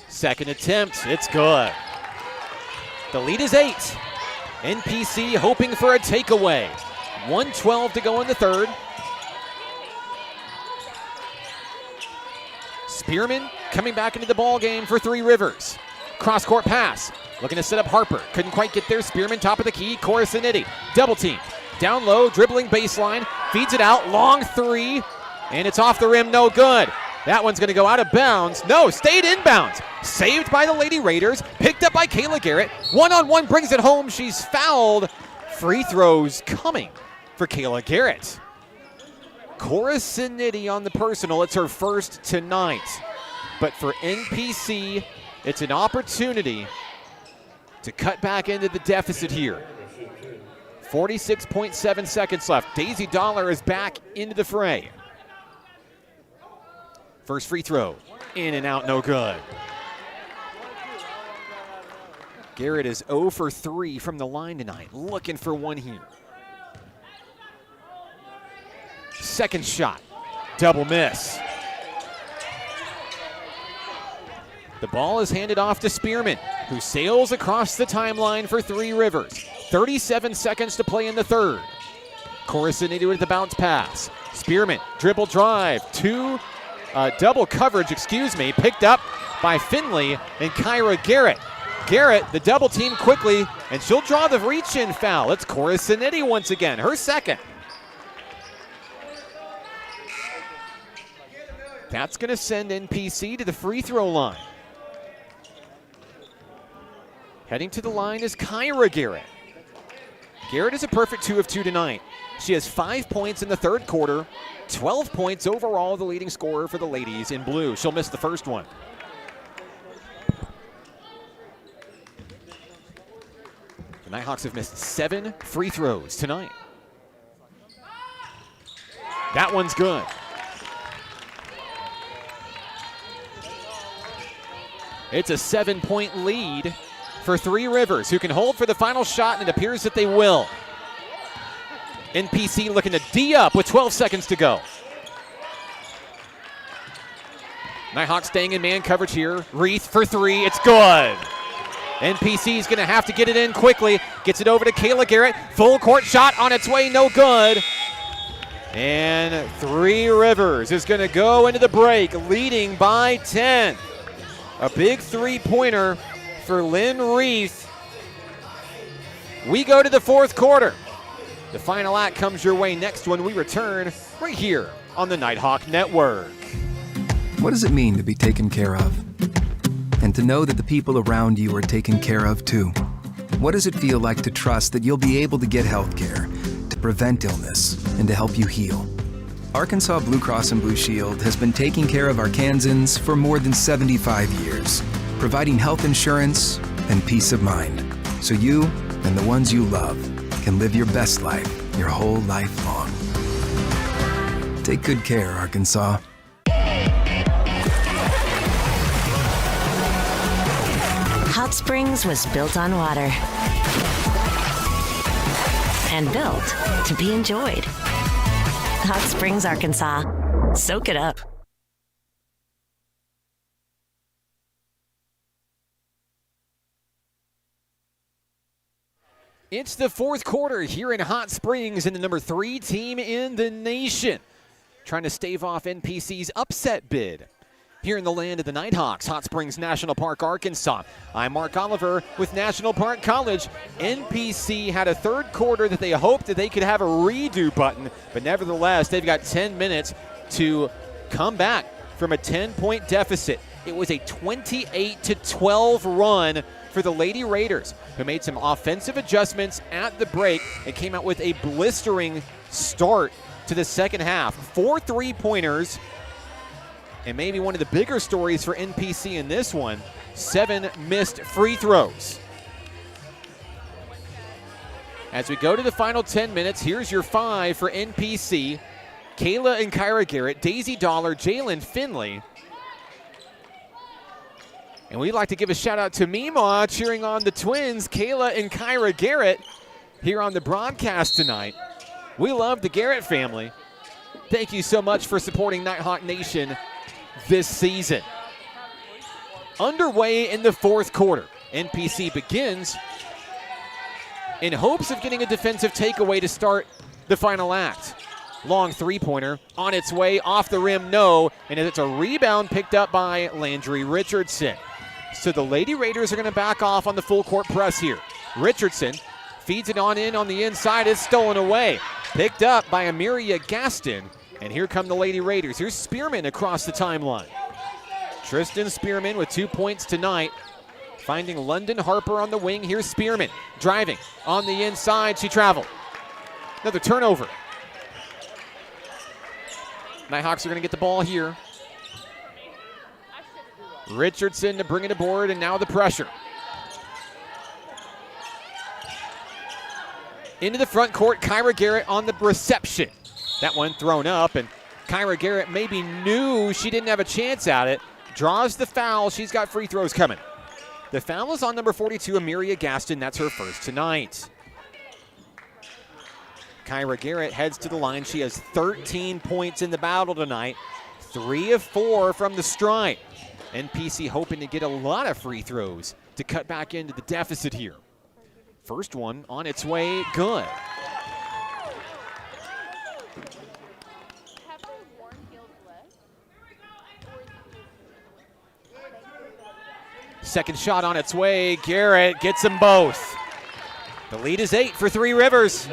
Second attempt, it's good. The lead is 8. NPC hoping for a takeaway. 1:12 to go in the third. Spearman coming back into the ball game for Three Rivers. Cross-court pass. Looking to set up Harper. Couldn't quite get there. Spearman top of the key. Coruscanetti. Double team. Down low. Dribbling baseline. Feeds it out. Long three. And it's off the rim. No good. That one's going to go out of bounds. No, stayed inbounds. Saved by the Lady Raiders. Picked up by Kayla Garrett. One-on-one brings it home. She's fouled. Free throws coming for Kayla Garrett. Coruscanetti on the personal. It's her first tonight. But for NPC, it's an opportunity to cut back into the deficit here. 46.7 seconds left. Daisy Dollar is back into the fray. First free throw, in and out, no good. Garrett is 0 for 3 from the line tonight, looking for one here. Second shot, double miss. The ball is handed off to Spearman, who sails across the timeline for Three Rivers. 37 seconds to play in the third. Coruscanetti with the bounce pass. Spearman, dribble drive, double coverage, picked up by Finley and Kyra Garrett. Garrett, the double team quickly, and she'll draw the reach-in foul. It's Coruscanetti once again, her second. That's going to send NPC to the free throw line. Heading to the line is Kyra Garrett. Garrett is a perfect 2 of 2 tonight. She has 5 points in the third quarter, 12 points overall, the leading scorer for the ladies in blue. She'll miss the first one. The Nighthawks have missed 7 free throws tonight. That one's good. It's a 7-point lead for Three Rivers, who can hold for the final shot, and it appears that they will. NPC looking to D up with 12 seconds to go. Nighthawks staying in man coverage here. Reith for three, it's good. NPC is gonna have to get it in quickly. Gets it over to Kayla Garrett. Full court shot on its way, no good. And Three Rivers is gonna go into the break, leading by 10. A big three-pointer for Lynn Reith. We go to the fourth quarter. The final act comes your way next when we return right here on the Nighthawk Network. What does it mean to be taken care of? And to know that the people around you are taken care of too? What does it feel like to trust that you'll be able to get health care, to prevent illness, and to help you heal? Arkansas Blue Cross and Blue Shield has been taking care of Arkansans for more than 75 years, providing health insurance and peace of mind, so you and the ones you love can live your best life your whole life long. Take good care, Arkansas. Hot Springs was built on water and built to be enjoyed. Hot Springs, Arkansas. Soak it up. It's the fourth quarter here in Hot Springs, and the number 3 team in the nation trying to stave off NPC's upset bid here in the land of the Nighthawks, Hot Springs National Park, Arkansas. I'm Mark Oliver with National Park College. NPC had a third quarter that they hoped that they could have a redo button, but nevertheless, they've got 10 minutes to come back from a 10-point deficit. It was a 28-12 run for the Lady Raiders, who made some offensive adjustments at the break and came out with a blistering start to the second half. 4 3-pointers, and maybe one of the bigger stories for NPC in this one, 7 missed free throws. As we go to the final 10 minutes, here's your 5 for NPC. Kayla and Kyra Garrett, Daisy Dollar, Jalen Finley. And we'd like to give a shout out to Meemaw cheering on the twins, Kayla and Kyra Garrett, here on the broadcast tonight. We love the Garrett family. Thank you so much for supporting Nighthawk Nation this season. Underway in the fourth quarter. NPC begins in hopes of getting a defensive takeaway to start the final act. Long three-pointer on its way, off the rim, no. And it's a rebound picked up by Landry Richardson. So the Lady Raiders are going to back off on the full court press here. Richardson feeds it on in on the inside. It's stolen away. Picked up by Amiria Gaston. And here come the Lady Raiders. Here's Spearman across the timeline. Tristan Spearman with 2 points tonight. Finding London Harper on the wing. Here's Spearman driving on the inside. She traveled. Another turnover. Nighthawks are going to get the ball here. Richardson to bring it aboard, and now the pressure. Into the front court, Kyra Garrett on the reception. That one thrown up, and Kyra Garrett maybe knew she didn't have a chance at it. Draws the foul. She's got free throws coming. The foul is on number 42, Amiria Gaston. That's her first tonight. Kyra Garrett heads to the line. She has 13 points in the battle tonight. 3 of 4 from the stripe. NPC hoping to get a lot of free throws to cut back into the deficit here. First one on its way, good. Second shot on its way. Garrett gets them both. The lead is 8 for Three Rivers.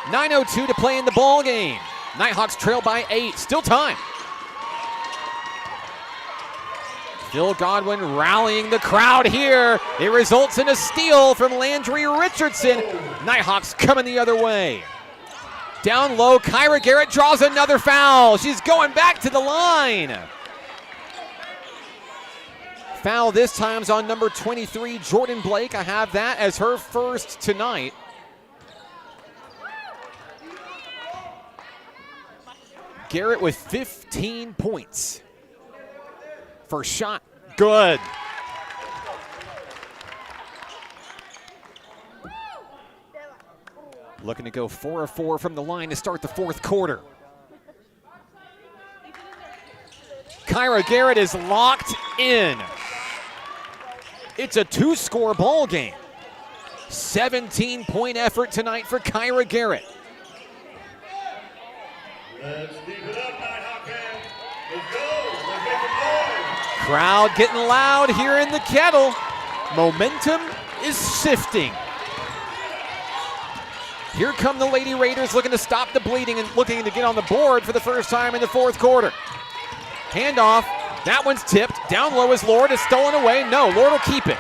9:02 to play in the ball game. Nighthawks trail by 8. Still time. Phil Godwin rallying the crowd here. It results in a steal from Landry Richardson. Nighthawks coming the other way. Down low, Kyra Garrett draws another foul. She's going back to the line. Foul this time's on number 23, Jordan Blake. I have that as her first tonight. Garrett with 15 points. First shot, good. Looking to go 4 of 4 from the line to start the fourth quarter. Kyra Garrett is locked in. It's a 2-score ball game. 17-point effort tonight for Kyra Garrett. Let's keep it up, Nighthawk fans. Let's go. Let's make it play. Crowd getting loud here in the Kettle. Momentum is shifting. Here come the Lady Raiders looking to stop the bleeding and looking to get on the board for the first time in the fourth quarter. Handoff. That one's tipped. Down low is Lord. It's stolen away. No, Lord will keep it.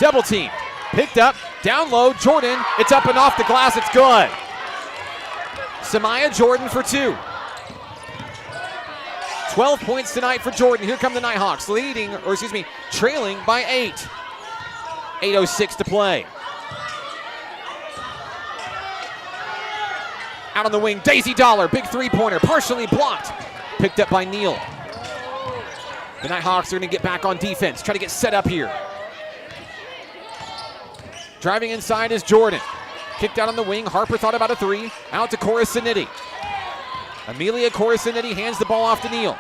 Double team. Picked up. Down low. Jordan. It's up and off the glass. It's good. Samaya Jordan for 2. 12 points tonight for Jordan. Here come the Nighthawks trailing by 8. 8:06 to play. Out on the wing, Daisy Dollar, big three-pointer, partially blocked. Picked up by Neal. The Nighthawks are going to get back on defense, try to get set up here. Driving inside is Jordan. Kicked out on the wing, Harper thought about a 3. Out to Coruscantini. Amelia Coruscantini hands the ball off to Neal.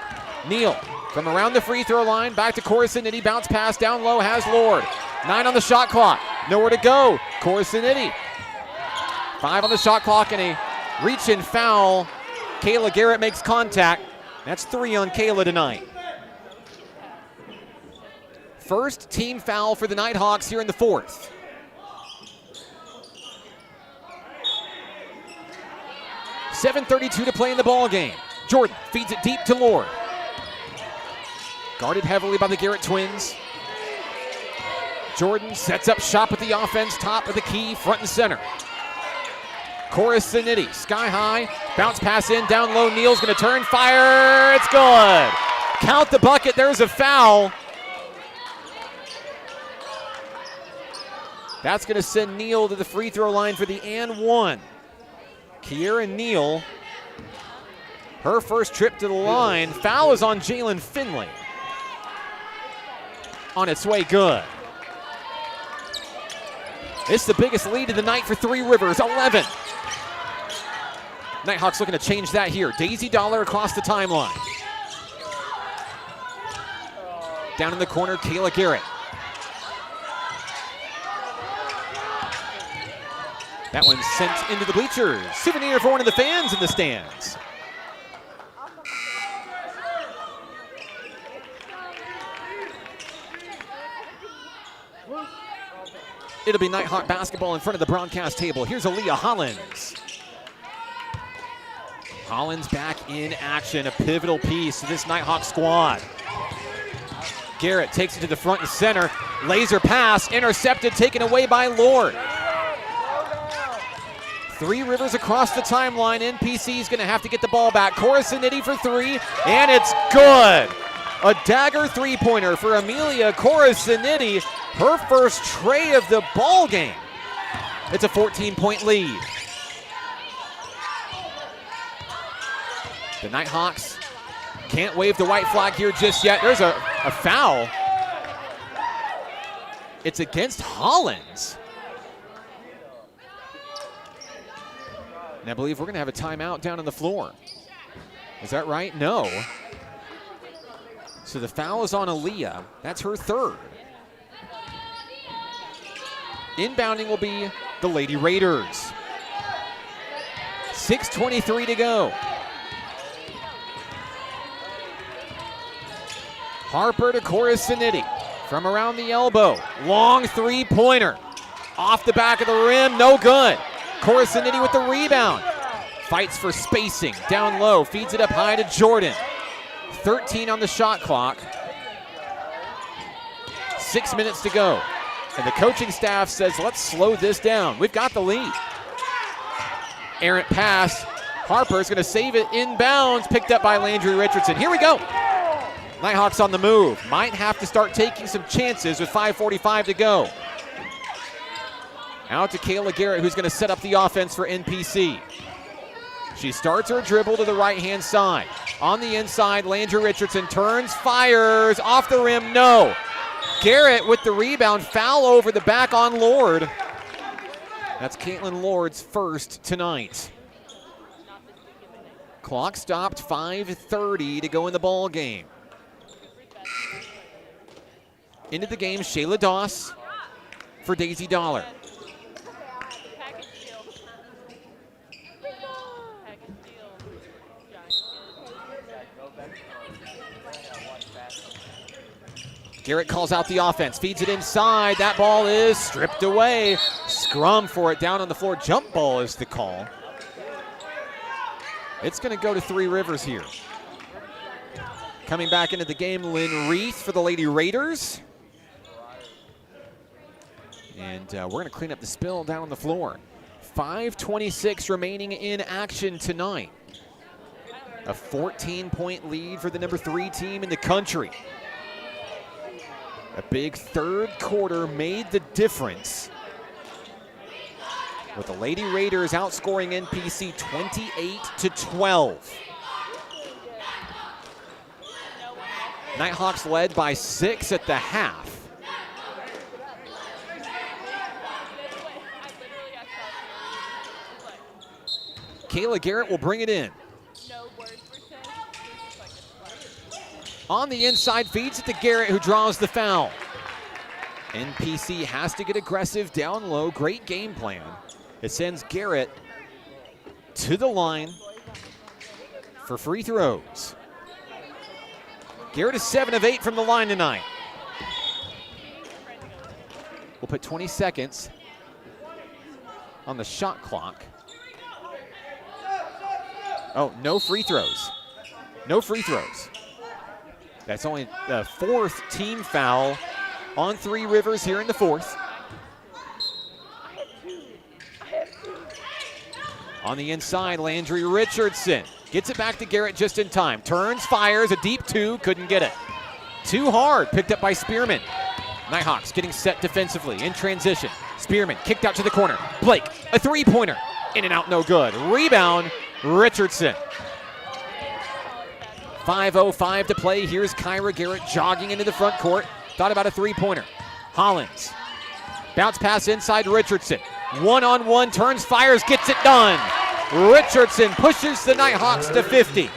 Neal from around the free throw line, back to Coruscantini, bounce pass down low, has Lord. 9 on the shot clock, nowhere to go. Coruscantini. 5 on the shot clock and a reach-in foul. Kayla Garrett makes contact. That's 3 on Kayla tonight. First team foul for the Nighthawks here in the fourth. .7:32 to play in the ball game. Jordan feeds it deep to Lord. Guarded heavily by the Garrett twins. Jordan sets up shop with the offense, top of the key, front and center. Coruscantini, sky high, bounce pass in, down low, Neal's gonna turn, fire, it's good. Count the bucket, there's a foul. That's gonna send Neal to the free throw line for the and 1. Kiera Neal, her first trip to the line. Foul is on Jalen Finley. On its way, good. It's the biggest lead of the night for Three Rivers, 11. Nighthawks looking to change that here. Daisy Dollar across the timeline. Down in the corner, Kayla Garrett. That one's sent into the bleachers. Souvenir for one of the fans in the stands. It'll be Nighthawk basketball in front of the broadcast table. Here's Aaliyah Hollins. Hollins back in action, a pivotal piece to this Nighthawk squad. Garrett takes it to the front and center. Laser pass, intercepted, taken away by Lord. Three Rivers across the timeline. NPC is going to have to get the ball back. Corasanity for three, and it's good. A dagger three-pointer for Amelia Corasanity. Her first tray of the ball game. It's a 14-point lead. The Nighthawks can't wave the white flag here just yet. There's a foul. It's against Hollins. And I believe we're going to have a timeout down on the floor. Is that right? No. So the foul is on Aaliyah. That's her third. Inbounding will be the Lady Raiders. 6:23 to go. Harper to Corasanity from around the elbow. Long three-pointer. Off the back of the rim, no good. Corasanity with the rebound. Fights for spacing, down low, feeds it up high to Jordan. 13 on the shot clock. 6 minutes to go. And the coaching staff says, let's slow this down. We've got the lead. Errant pass. Harper's going to save it inbounds, picked up by Landry Richardson. Here we go. Nighthawks on the move. Might have to start taking some chances with 5:45 to go. Out to Kayla Garrett, who's going to set up the offense for NPC. She starts her dribble to the right-hand side. On the inside, Landry Richardson turns, fires, off the rim, no. Garrett with the rebound, foul over the back on Lord. That's Caitlin Lord's first tonight. Clock stopped, 5:30 to go in the ball game. Into the game, Shayla Doss for Daisy Dollar. Garrett calls out the offense, feeds it inside. That ball is stripped away. Scrum for it down on the floor. Jump ball is the call. It's going to go to Three Rivers here. Coming back into the game, Lynn Reith for the Lady Raiders. And we're going to clean up the spill down on the floor. 5:26 remaining in action tonight. A 14-point lead for the number 3 team in the country. A big third quarter made the difference, with the Lady Raiders outscoring NPC 28-12. Nighthawks led by 6 at the half. Kayla Garrett will bring it in. On the inside, feeds it to Garrett, who draws the foul. NPC has to get aggressive down low. Great game plan. It sends Garrett to the line for free throws. Garrett is 7 of 8 from the line tonight. We'll put 20 seconds on the shot clock. Oh, no free throws. No free throws. That's only the 4th team foul on Three Rivers here in the 4th. On the inside, Landry Richardson gets it back to Garrett just in time. Turns, fires, a deep 2, couldn't get it. Too hard, picked up by Spearman. Nighthawks getting set defensively in transition. Spearman kicked out to the corner. Blake, a three-pointer. In and out, no good. Rebound, Richardson. 5:05 to play. Here's Kyra Garrett jogging into the front court. Thought about a three-pointer. Hollins. Bounce pass inside Richardson. One-on-one, turns, fires, gets it done. Richardson pushes the Nighthawks to 50.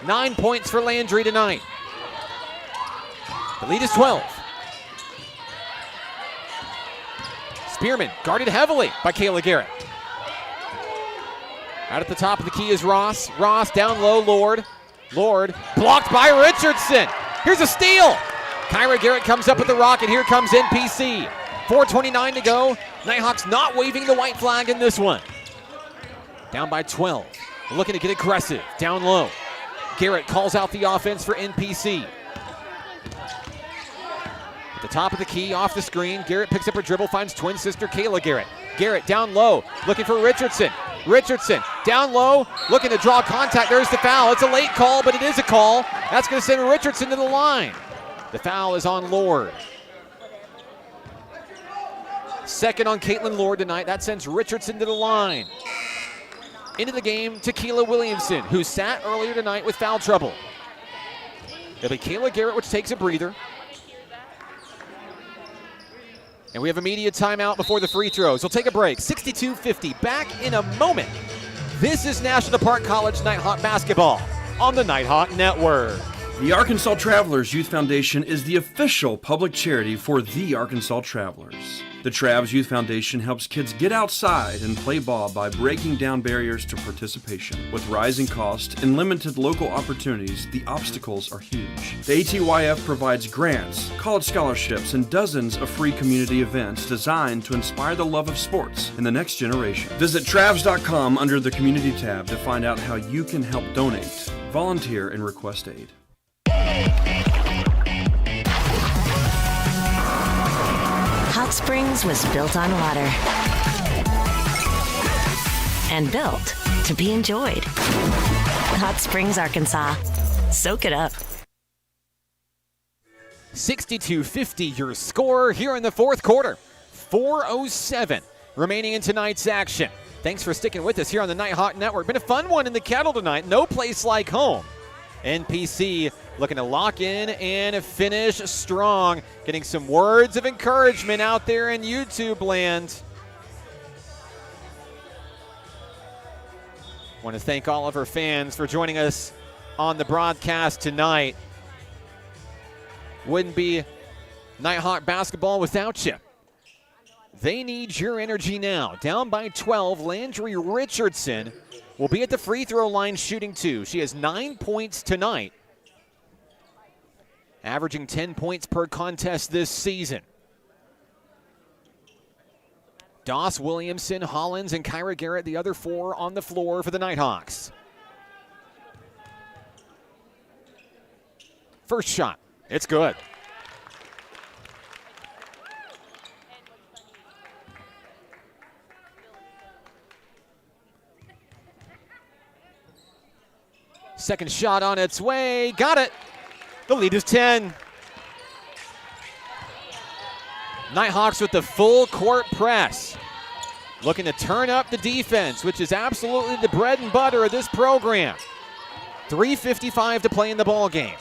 9 points for Landry tonight. The lead is 12. Spearman guarded heavily by Kayla Garrett. Out at the top of the key is Ross. Ross down low, Lord. Lord blocked by Richardson. Here's a steal. Kyra Garrett comes up with the rock, and here comes NPC. 4:29 to go. Nighthawks not waving the white flag in this one. Down by 12. Looking to get aggressive. Down low. Garrett calls out the offense for NPC. At the top of the key, off the screen, Garrett picks up her dribble, finds twin sister Kayla Garrett. Garrett down low, looking for Richardson. Richardson down low, looking to draw contact. There's the foul. It's a late call, but it is a call. That's going to send Richardson to the line. The foul is on Lord. Second on Caitlin Lord tonight. That sends Richardson to the line. Into the game, Tequila Williamson, who sat earlier tonight with foul trouble. It'll be Kayla Garrett, which takes a breather. And we have a media timeout before the free throws. We'll take a break. 62-50. Back in a moment. This is National Park College Nighthawk basketball on the Nighthawk Network. The Arkansas Travelers Youth Foundation is the official public charity for the Arkansas Travelers. The Travs Youth Foundation helps kids get outside and play ball by breaking down barriers to participation. With rising costs and limited local opportunities, the obstacles are huge. The ATYF provides grants, college scholarships, and dozens of free community events designed to inspire the love of sports in the next generation. Visit Travs.com under the Community tab to find out how you can help donate, volunteer, and request aid. Hot Springs was built on water and built to be enjoyed. Hot Springs, Arkansas. Soak it up. 62-50 your score here in the fourth quarter. 4:07 remaining in tonight's action. Thanks for sticking with us here on the Nighthawk Network. Been a fun one in the Kettle tonight. No place like home. NPC looking to lock in and finish strong. Getting some words of encouragement out there in YouTube land. Want to thank all of our fans for joining us on the broadcast tonight. Wouldn't be Nighthawk basketball without you. They need your energy now. Down by 12, Landry Richardson will be at the free throw line shooting 2. She has 9 points tonight, averaging 10 points per contest this season. Doss, Williamson, Hollins, and Kyra Garrett, the other 4 on the floor for the Nighthawks. First shot, it's good. Second shot on its way. Got it. The lead is 10. Nighthawks with the full court press. Looking to turn up the defense, which is absolutely the bread and butter of this program. 3:55 to play in the ball game.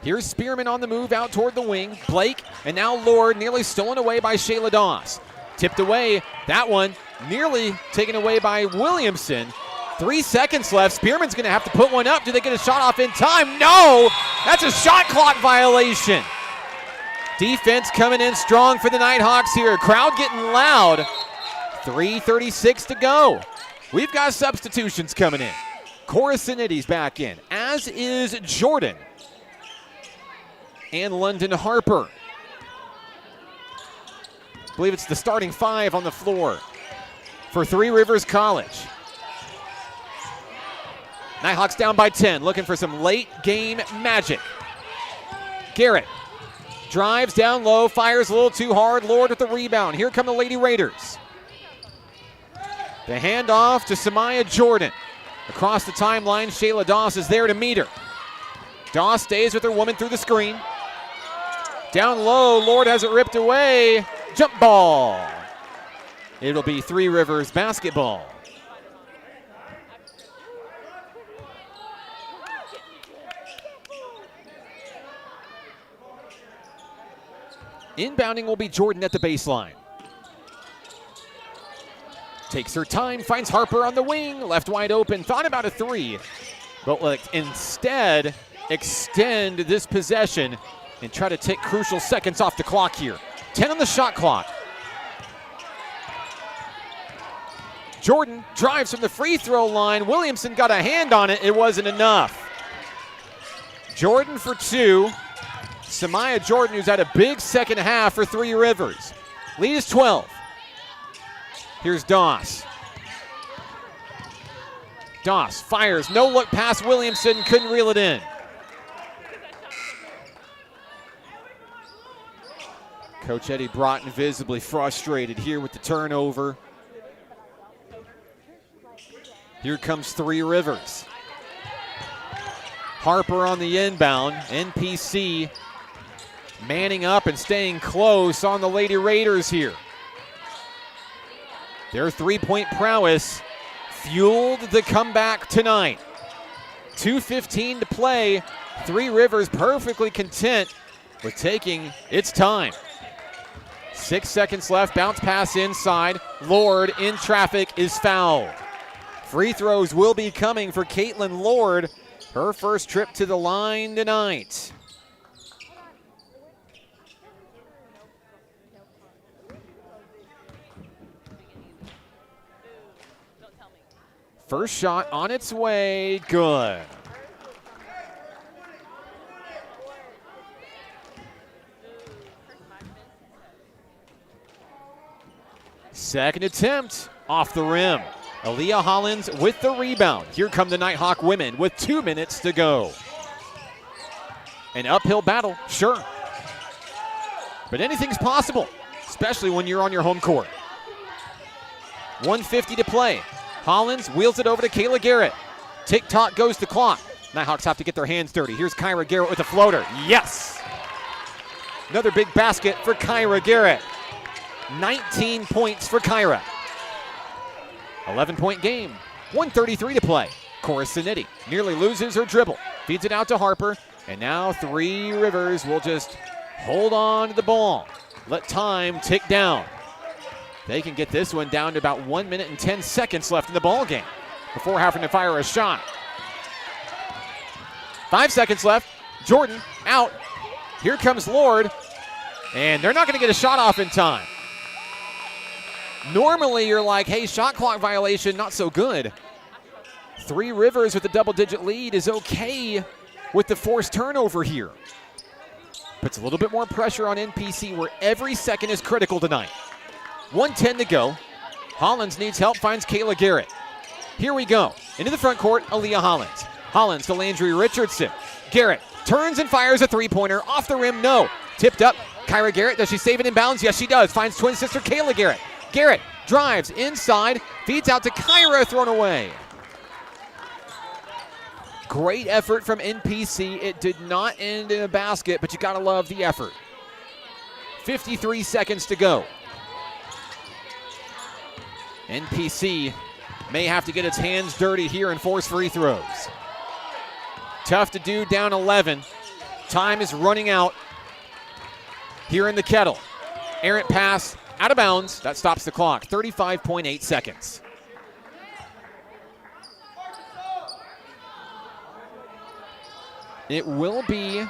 Here's Spearman on the move out toward the wing. Blake, and now Lord, nearly stolen away by Shayla Doss. Tipped away. That one nearly taken away by Williamson. 3 seconds left. Spearman's going to have to put one up. Do they get a shot off in time? No! That's a shot clock violation. Defense coming in strong for the Nighthawks here. Crowd getting loud. 3:36 to go. We've got substitutions coming in. Corasanitti's back in, as is Jordan and London Harper. I believe it's the starting 5 on the floor for Three Rivers College. Nighthawks down by 10, looking for some late game magic. Garrett drives down low, fires a little too hard. Lord with the rebound. Here come the Lady Raiders. The handoff to Samaya Jordan. Across the timeline, Shayla Doss is there to meet her. Doss stays with her woman through the screen. Down low, Lord has it ripped away. Jump ball. It'll be Three Rivers basketball. Inbounding will be Jordan at the baseline. Takes her time, finds Harper on the wing, left wide open, thought about a 3, but instead extend this possession and try to take crucial seconds off the clock here. 10 on the shot clock. Jordan drives from the free throw line. Williamson got a hand on it. It wasn't enough. Jordan for 2. Samaya Jordan, who's had a big second half for Three Rivers. Lead is 12. Here's Doss. Doss fires. No look past Williamson. Couldn't reel it in. Coach Eddie Broughton visibly frustrated here with the turnover. Here comes Three Rivers. Harper on the inbound. NPC manning up and staying close on the Lady Raiders here. Their three-point prowess fueled the comeback tonight. 2:15 to play. Three Rivers perfectly content with taking its time. 6 seconds left. Bounce pass inside. Lord in traffic is fouled. Free throws will be coming for Caitlin Lord. Her first trip to the line tonight. First shot on its way, good. Second attempt off the rim. Aaliyah Hollins with the rebound. Here come the Nighthawk women with 2 minutes to go. An uphill battle, sure. But anything's possible, especially when you're on your home court. 1:50 to play. Hollins wheels it over to Kayla Garrett. Tick-tock goes the clock. Nighthawks have to get their hands dirty. Here's Kyra Garrett with a floater. Yes! Another big basket for Kyra Garrett. 19 points for Kyra. 11-point game. 1:33 to play. Cora Sinetti nearly loses her dribble. Feeds it out to Harper. And now Three Rivers will just hold on to the ball. Let time tick down. They can get this one down to about 1 minute and 10 seconds left in the ball game before having to fire a shot. 5 seconds left. Jordan out. Here comes Lord. And they're not going to get a shot off in time. Normally you're like, hey, shot clock violation, not so good. Three Rivers with a double-digit lead is okay with the forced turnover here. Puts a little bit more pressure on NPC where every second is critical tonight. 1:10 to go. Hollins needs help, finds Kayla Garrett. Here we go. Into the front court, Aaliyah Hollins. Hollins to Landry Richardson. Garrett turns and fires a three-pointer. Off the rim, no. Tipped up. Kyra Garrett, does she save it in bounds? Yes, she does. Finds twin sister Kayla Garrett. Garrett drives inside, feeds out to Kyra, thrown away. Great effort from NPC. It did not end in a basket, but you gotta love the effort. 53 seconds to go. NPC may have to get its hands dirty here and force free throws. Tough to do, down 11. Time is running out here in the Kettle. Errant pass, out of bounds. That stops the clock. 35.8 seconds. It will be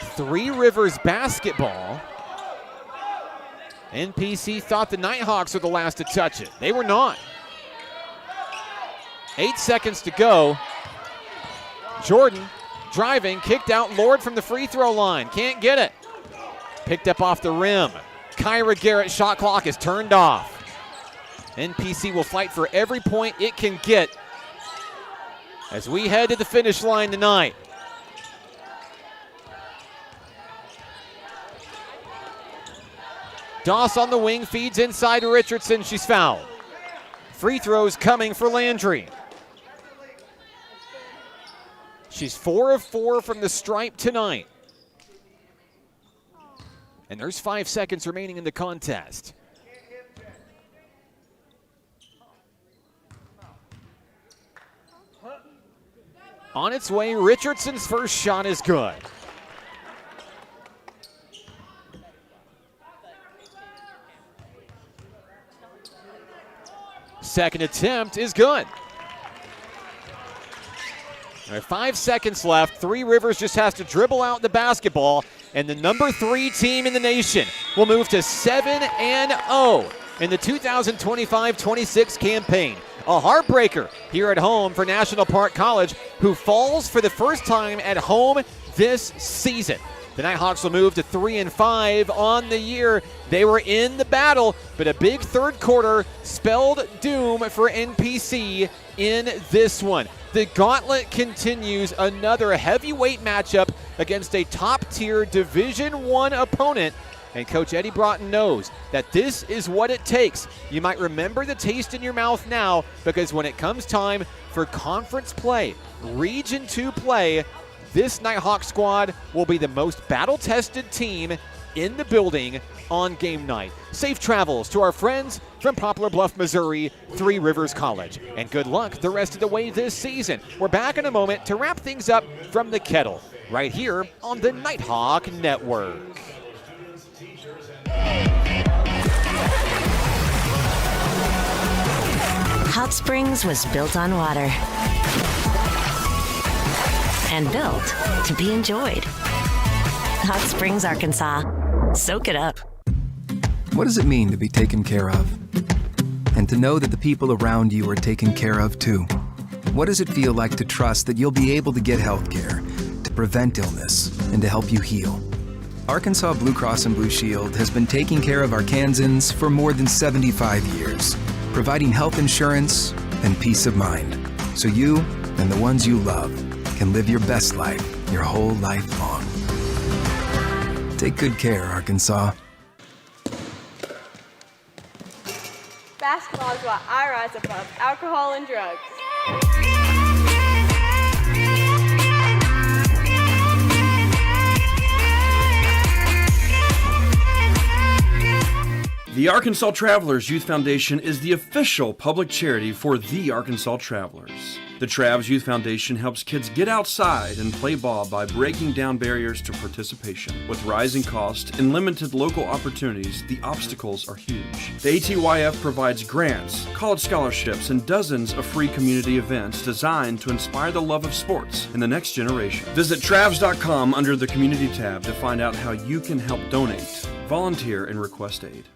Three Rivers basketball. NPC thought the Nighthawks were the last to touch it. They were not. 8 seconds to go. Jordan driving, kicked out Lord from the free throw line. Can't get it. Picked up off the rim. Kyra Garrett shot clock is turned off. NPC will fight for every point it can get as we head to the finish line tonight. Doss on the wing, feeds inside to Richardson. She's fouled. Free throws coming for Landry. She's 4 of 4 from the stripe tonight. And there's 5 seconds remaining in the contest. On its way, Richardson's first shot is good. Second attempt is good. All right, 5 seconds left. Three Rivers just has to dribble out the basketball, and the number 3 team in the nation will move to 7-0 in the 2025-26 campaign. A heartbreaker here at home for National Park College, who falls for the first time at home this season. The Nighthawks will move to 3-5 on the year. They were in the battle, but a big third quarter spelled doom for NPC in this one. The gauntlet continues, another heavyweight matchup against a top-tier Division I opponent. And Coach Eddie Broughton knows that this is what it takes. You might remember the taste in your mouth now, because when it comes time for conference play, Region 2 play, this Nighthawk squad will be the most battle-tested team in the building on game night. Safe travels to our friends from Poplar Bluff, Missouri, Three Rivers College. And good luck the rest of the way this season. We're back in a moment to wrap things up from the Kettle, right here on the Nighthawk Network. Hot Springs was built on water and built to be enjoyed. Hot Springs, Arkansas. Soak it up. What does it mean to be taken care of? And to know that the people around you are taken care of too. What does it feel like to trust that you'll be able to get health care, to prevent illness, and to help you heal? Arkansas Blue Cross and Blue Shield has been taking care of Arkansans for more than 75 years, providing health insurance and peace of mind, so you and the ones you love can live your best life your whole life long. Take good care, Arkansas. Basketball is why I rise above alcohol and drugs. The Arkansas Travelers Youth Foundation is the official public charity for the Arkansas Travelers. The Travs Youth Foundation helps kids get outside and play ball by breaking down barriers to participation. With rising costs and limited local opportunities, the obstacles are huge. The ATYF provides grants, college scholarships, and dozens of free community events designed to inspire the love of sports in the next generation. Visit Travs.com under the Community tab to find out how you can help donate, volunteer, and request aid.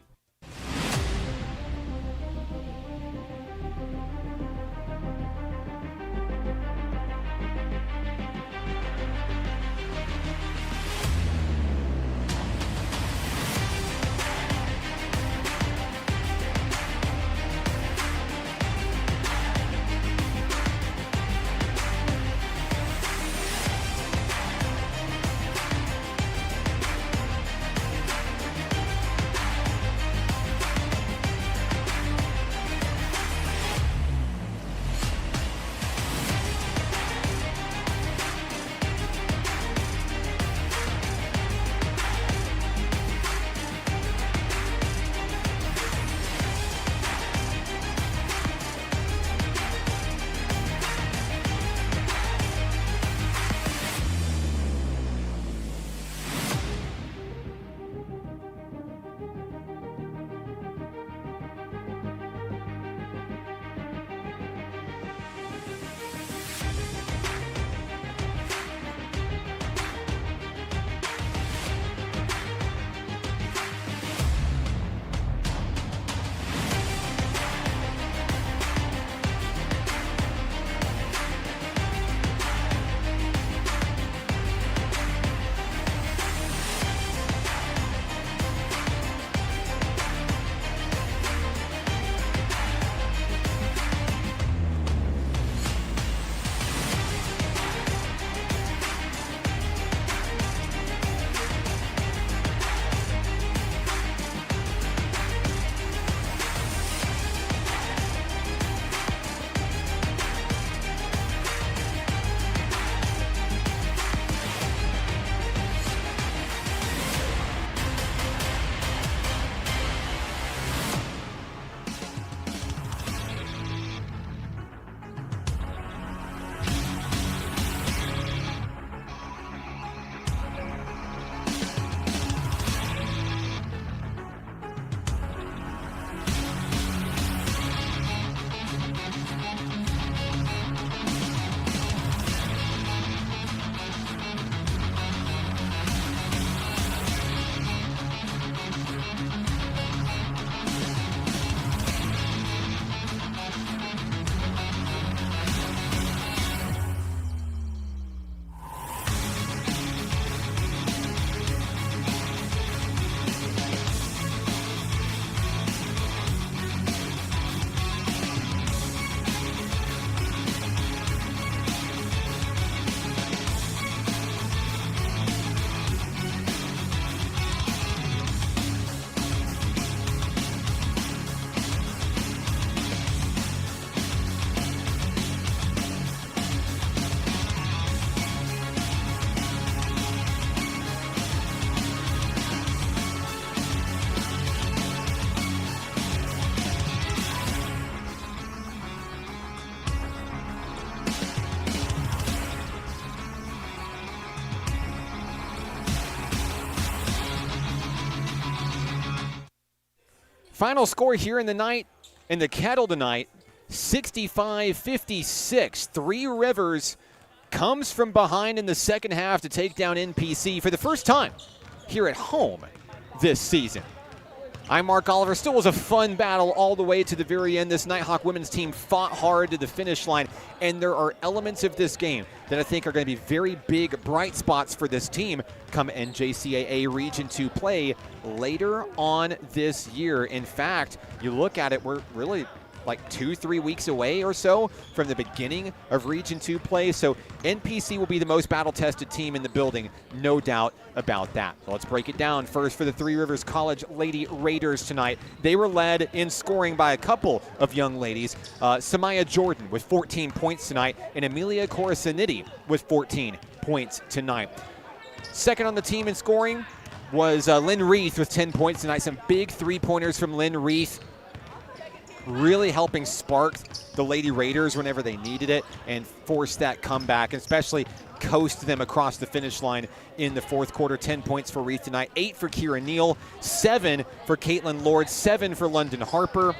Final score here in the Kettle tonight, 65-56. Three Rivers comes from behind in the second half to take down NPC for the first time here at home this season. I'm Mark Oliver. Still was a fun battle all the way to the very end. This Nighthawk women's team fought hard to the finish line, and there are elements of this game that I think are going to be very big bright spots for this team come NJCAA Region 2 play later on this year. In fact, you look at it, we're really like 2-3 weeks away or so from the beginning of Region 2 play. So NPC will be the most battle-tested team in the building, no doubt about that. So let's break it down. First for the Three Rivers College Lady Raiders tonight. They were led in scoring by a couple of young ladies. Samaya Jordan with 14 points tonight, and Amelia Corasaniti with 14 points tonight. Second on the team in scoring was Lynn Reith with 10 points tonight. Some big three-pointers from Lynn Reith, really helping spark the Lady Raiders whenever they needed it and force that comeback, and especially coast them across the finish line in the fourth quarter. 10 points for Reith tonight, 8 for Kira Neal, 7 for Caitlin Lord, 7 for London Harper,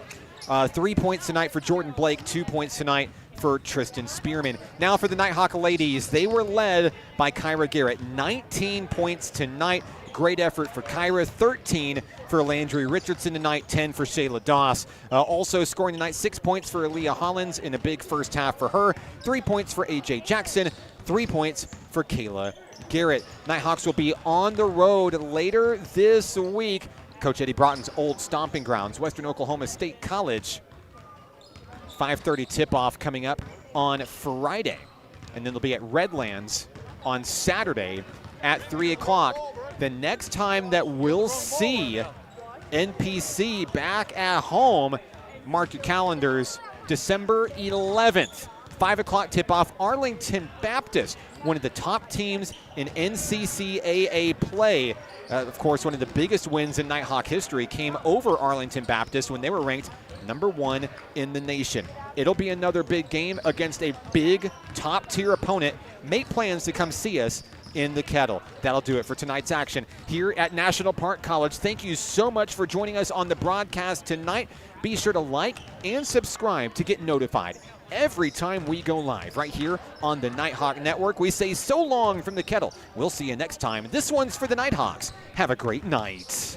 3 points tonight for Jordan Blake, 2 points tonight for Tristan Spearman. Now for the Nighthawk ladies, they were led by Kyra Garrett, 19 points tonight. Great effort for Kyra, 13 for Landry Richardson tonight, 10 for Shayla Doss. Also scoring tonight, 6 points for Aaliyah Hollins in a big first half for her, 3 points for AJ Jackson, 3 points for Kayla Garrett. Nighthawks will be on the road later this week. Coach Eddie Broughton's old stomping grounds, Western Oklahoma State College. 5:30 tip-off coming up on Friday. And then they'll be at Redlands on Saturday at 3 o'clock. The next time that we'll see NPC back at home, mark your calendars, December 11th, 5 o'clock tip-off, Arlington Baptist, one of the top teams in NCCAA play. Of course, one of the biggest wins in Nighthawk history came over Arlington Baptist when they were ranked #1 in the nation. It'll be another big game against a big top-tier opponent. Make plans to come see us in the Kettle. That'll do it for tonight's action here at National Park College. Thank you so much for joining us on the broadcast tonight. Be sure to like and subscribe to get notified every time we go live right here on the Nighthawk Network. We say so long from the Kettle. We'll see you next time. This one's for the Nighthawks. Have a great night.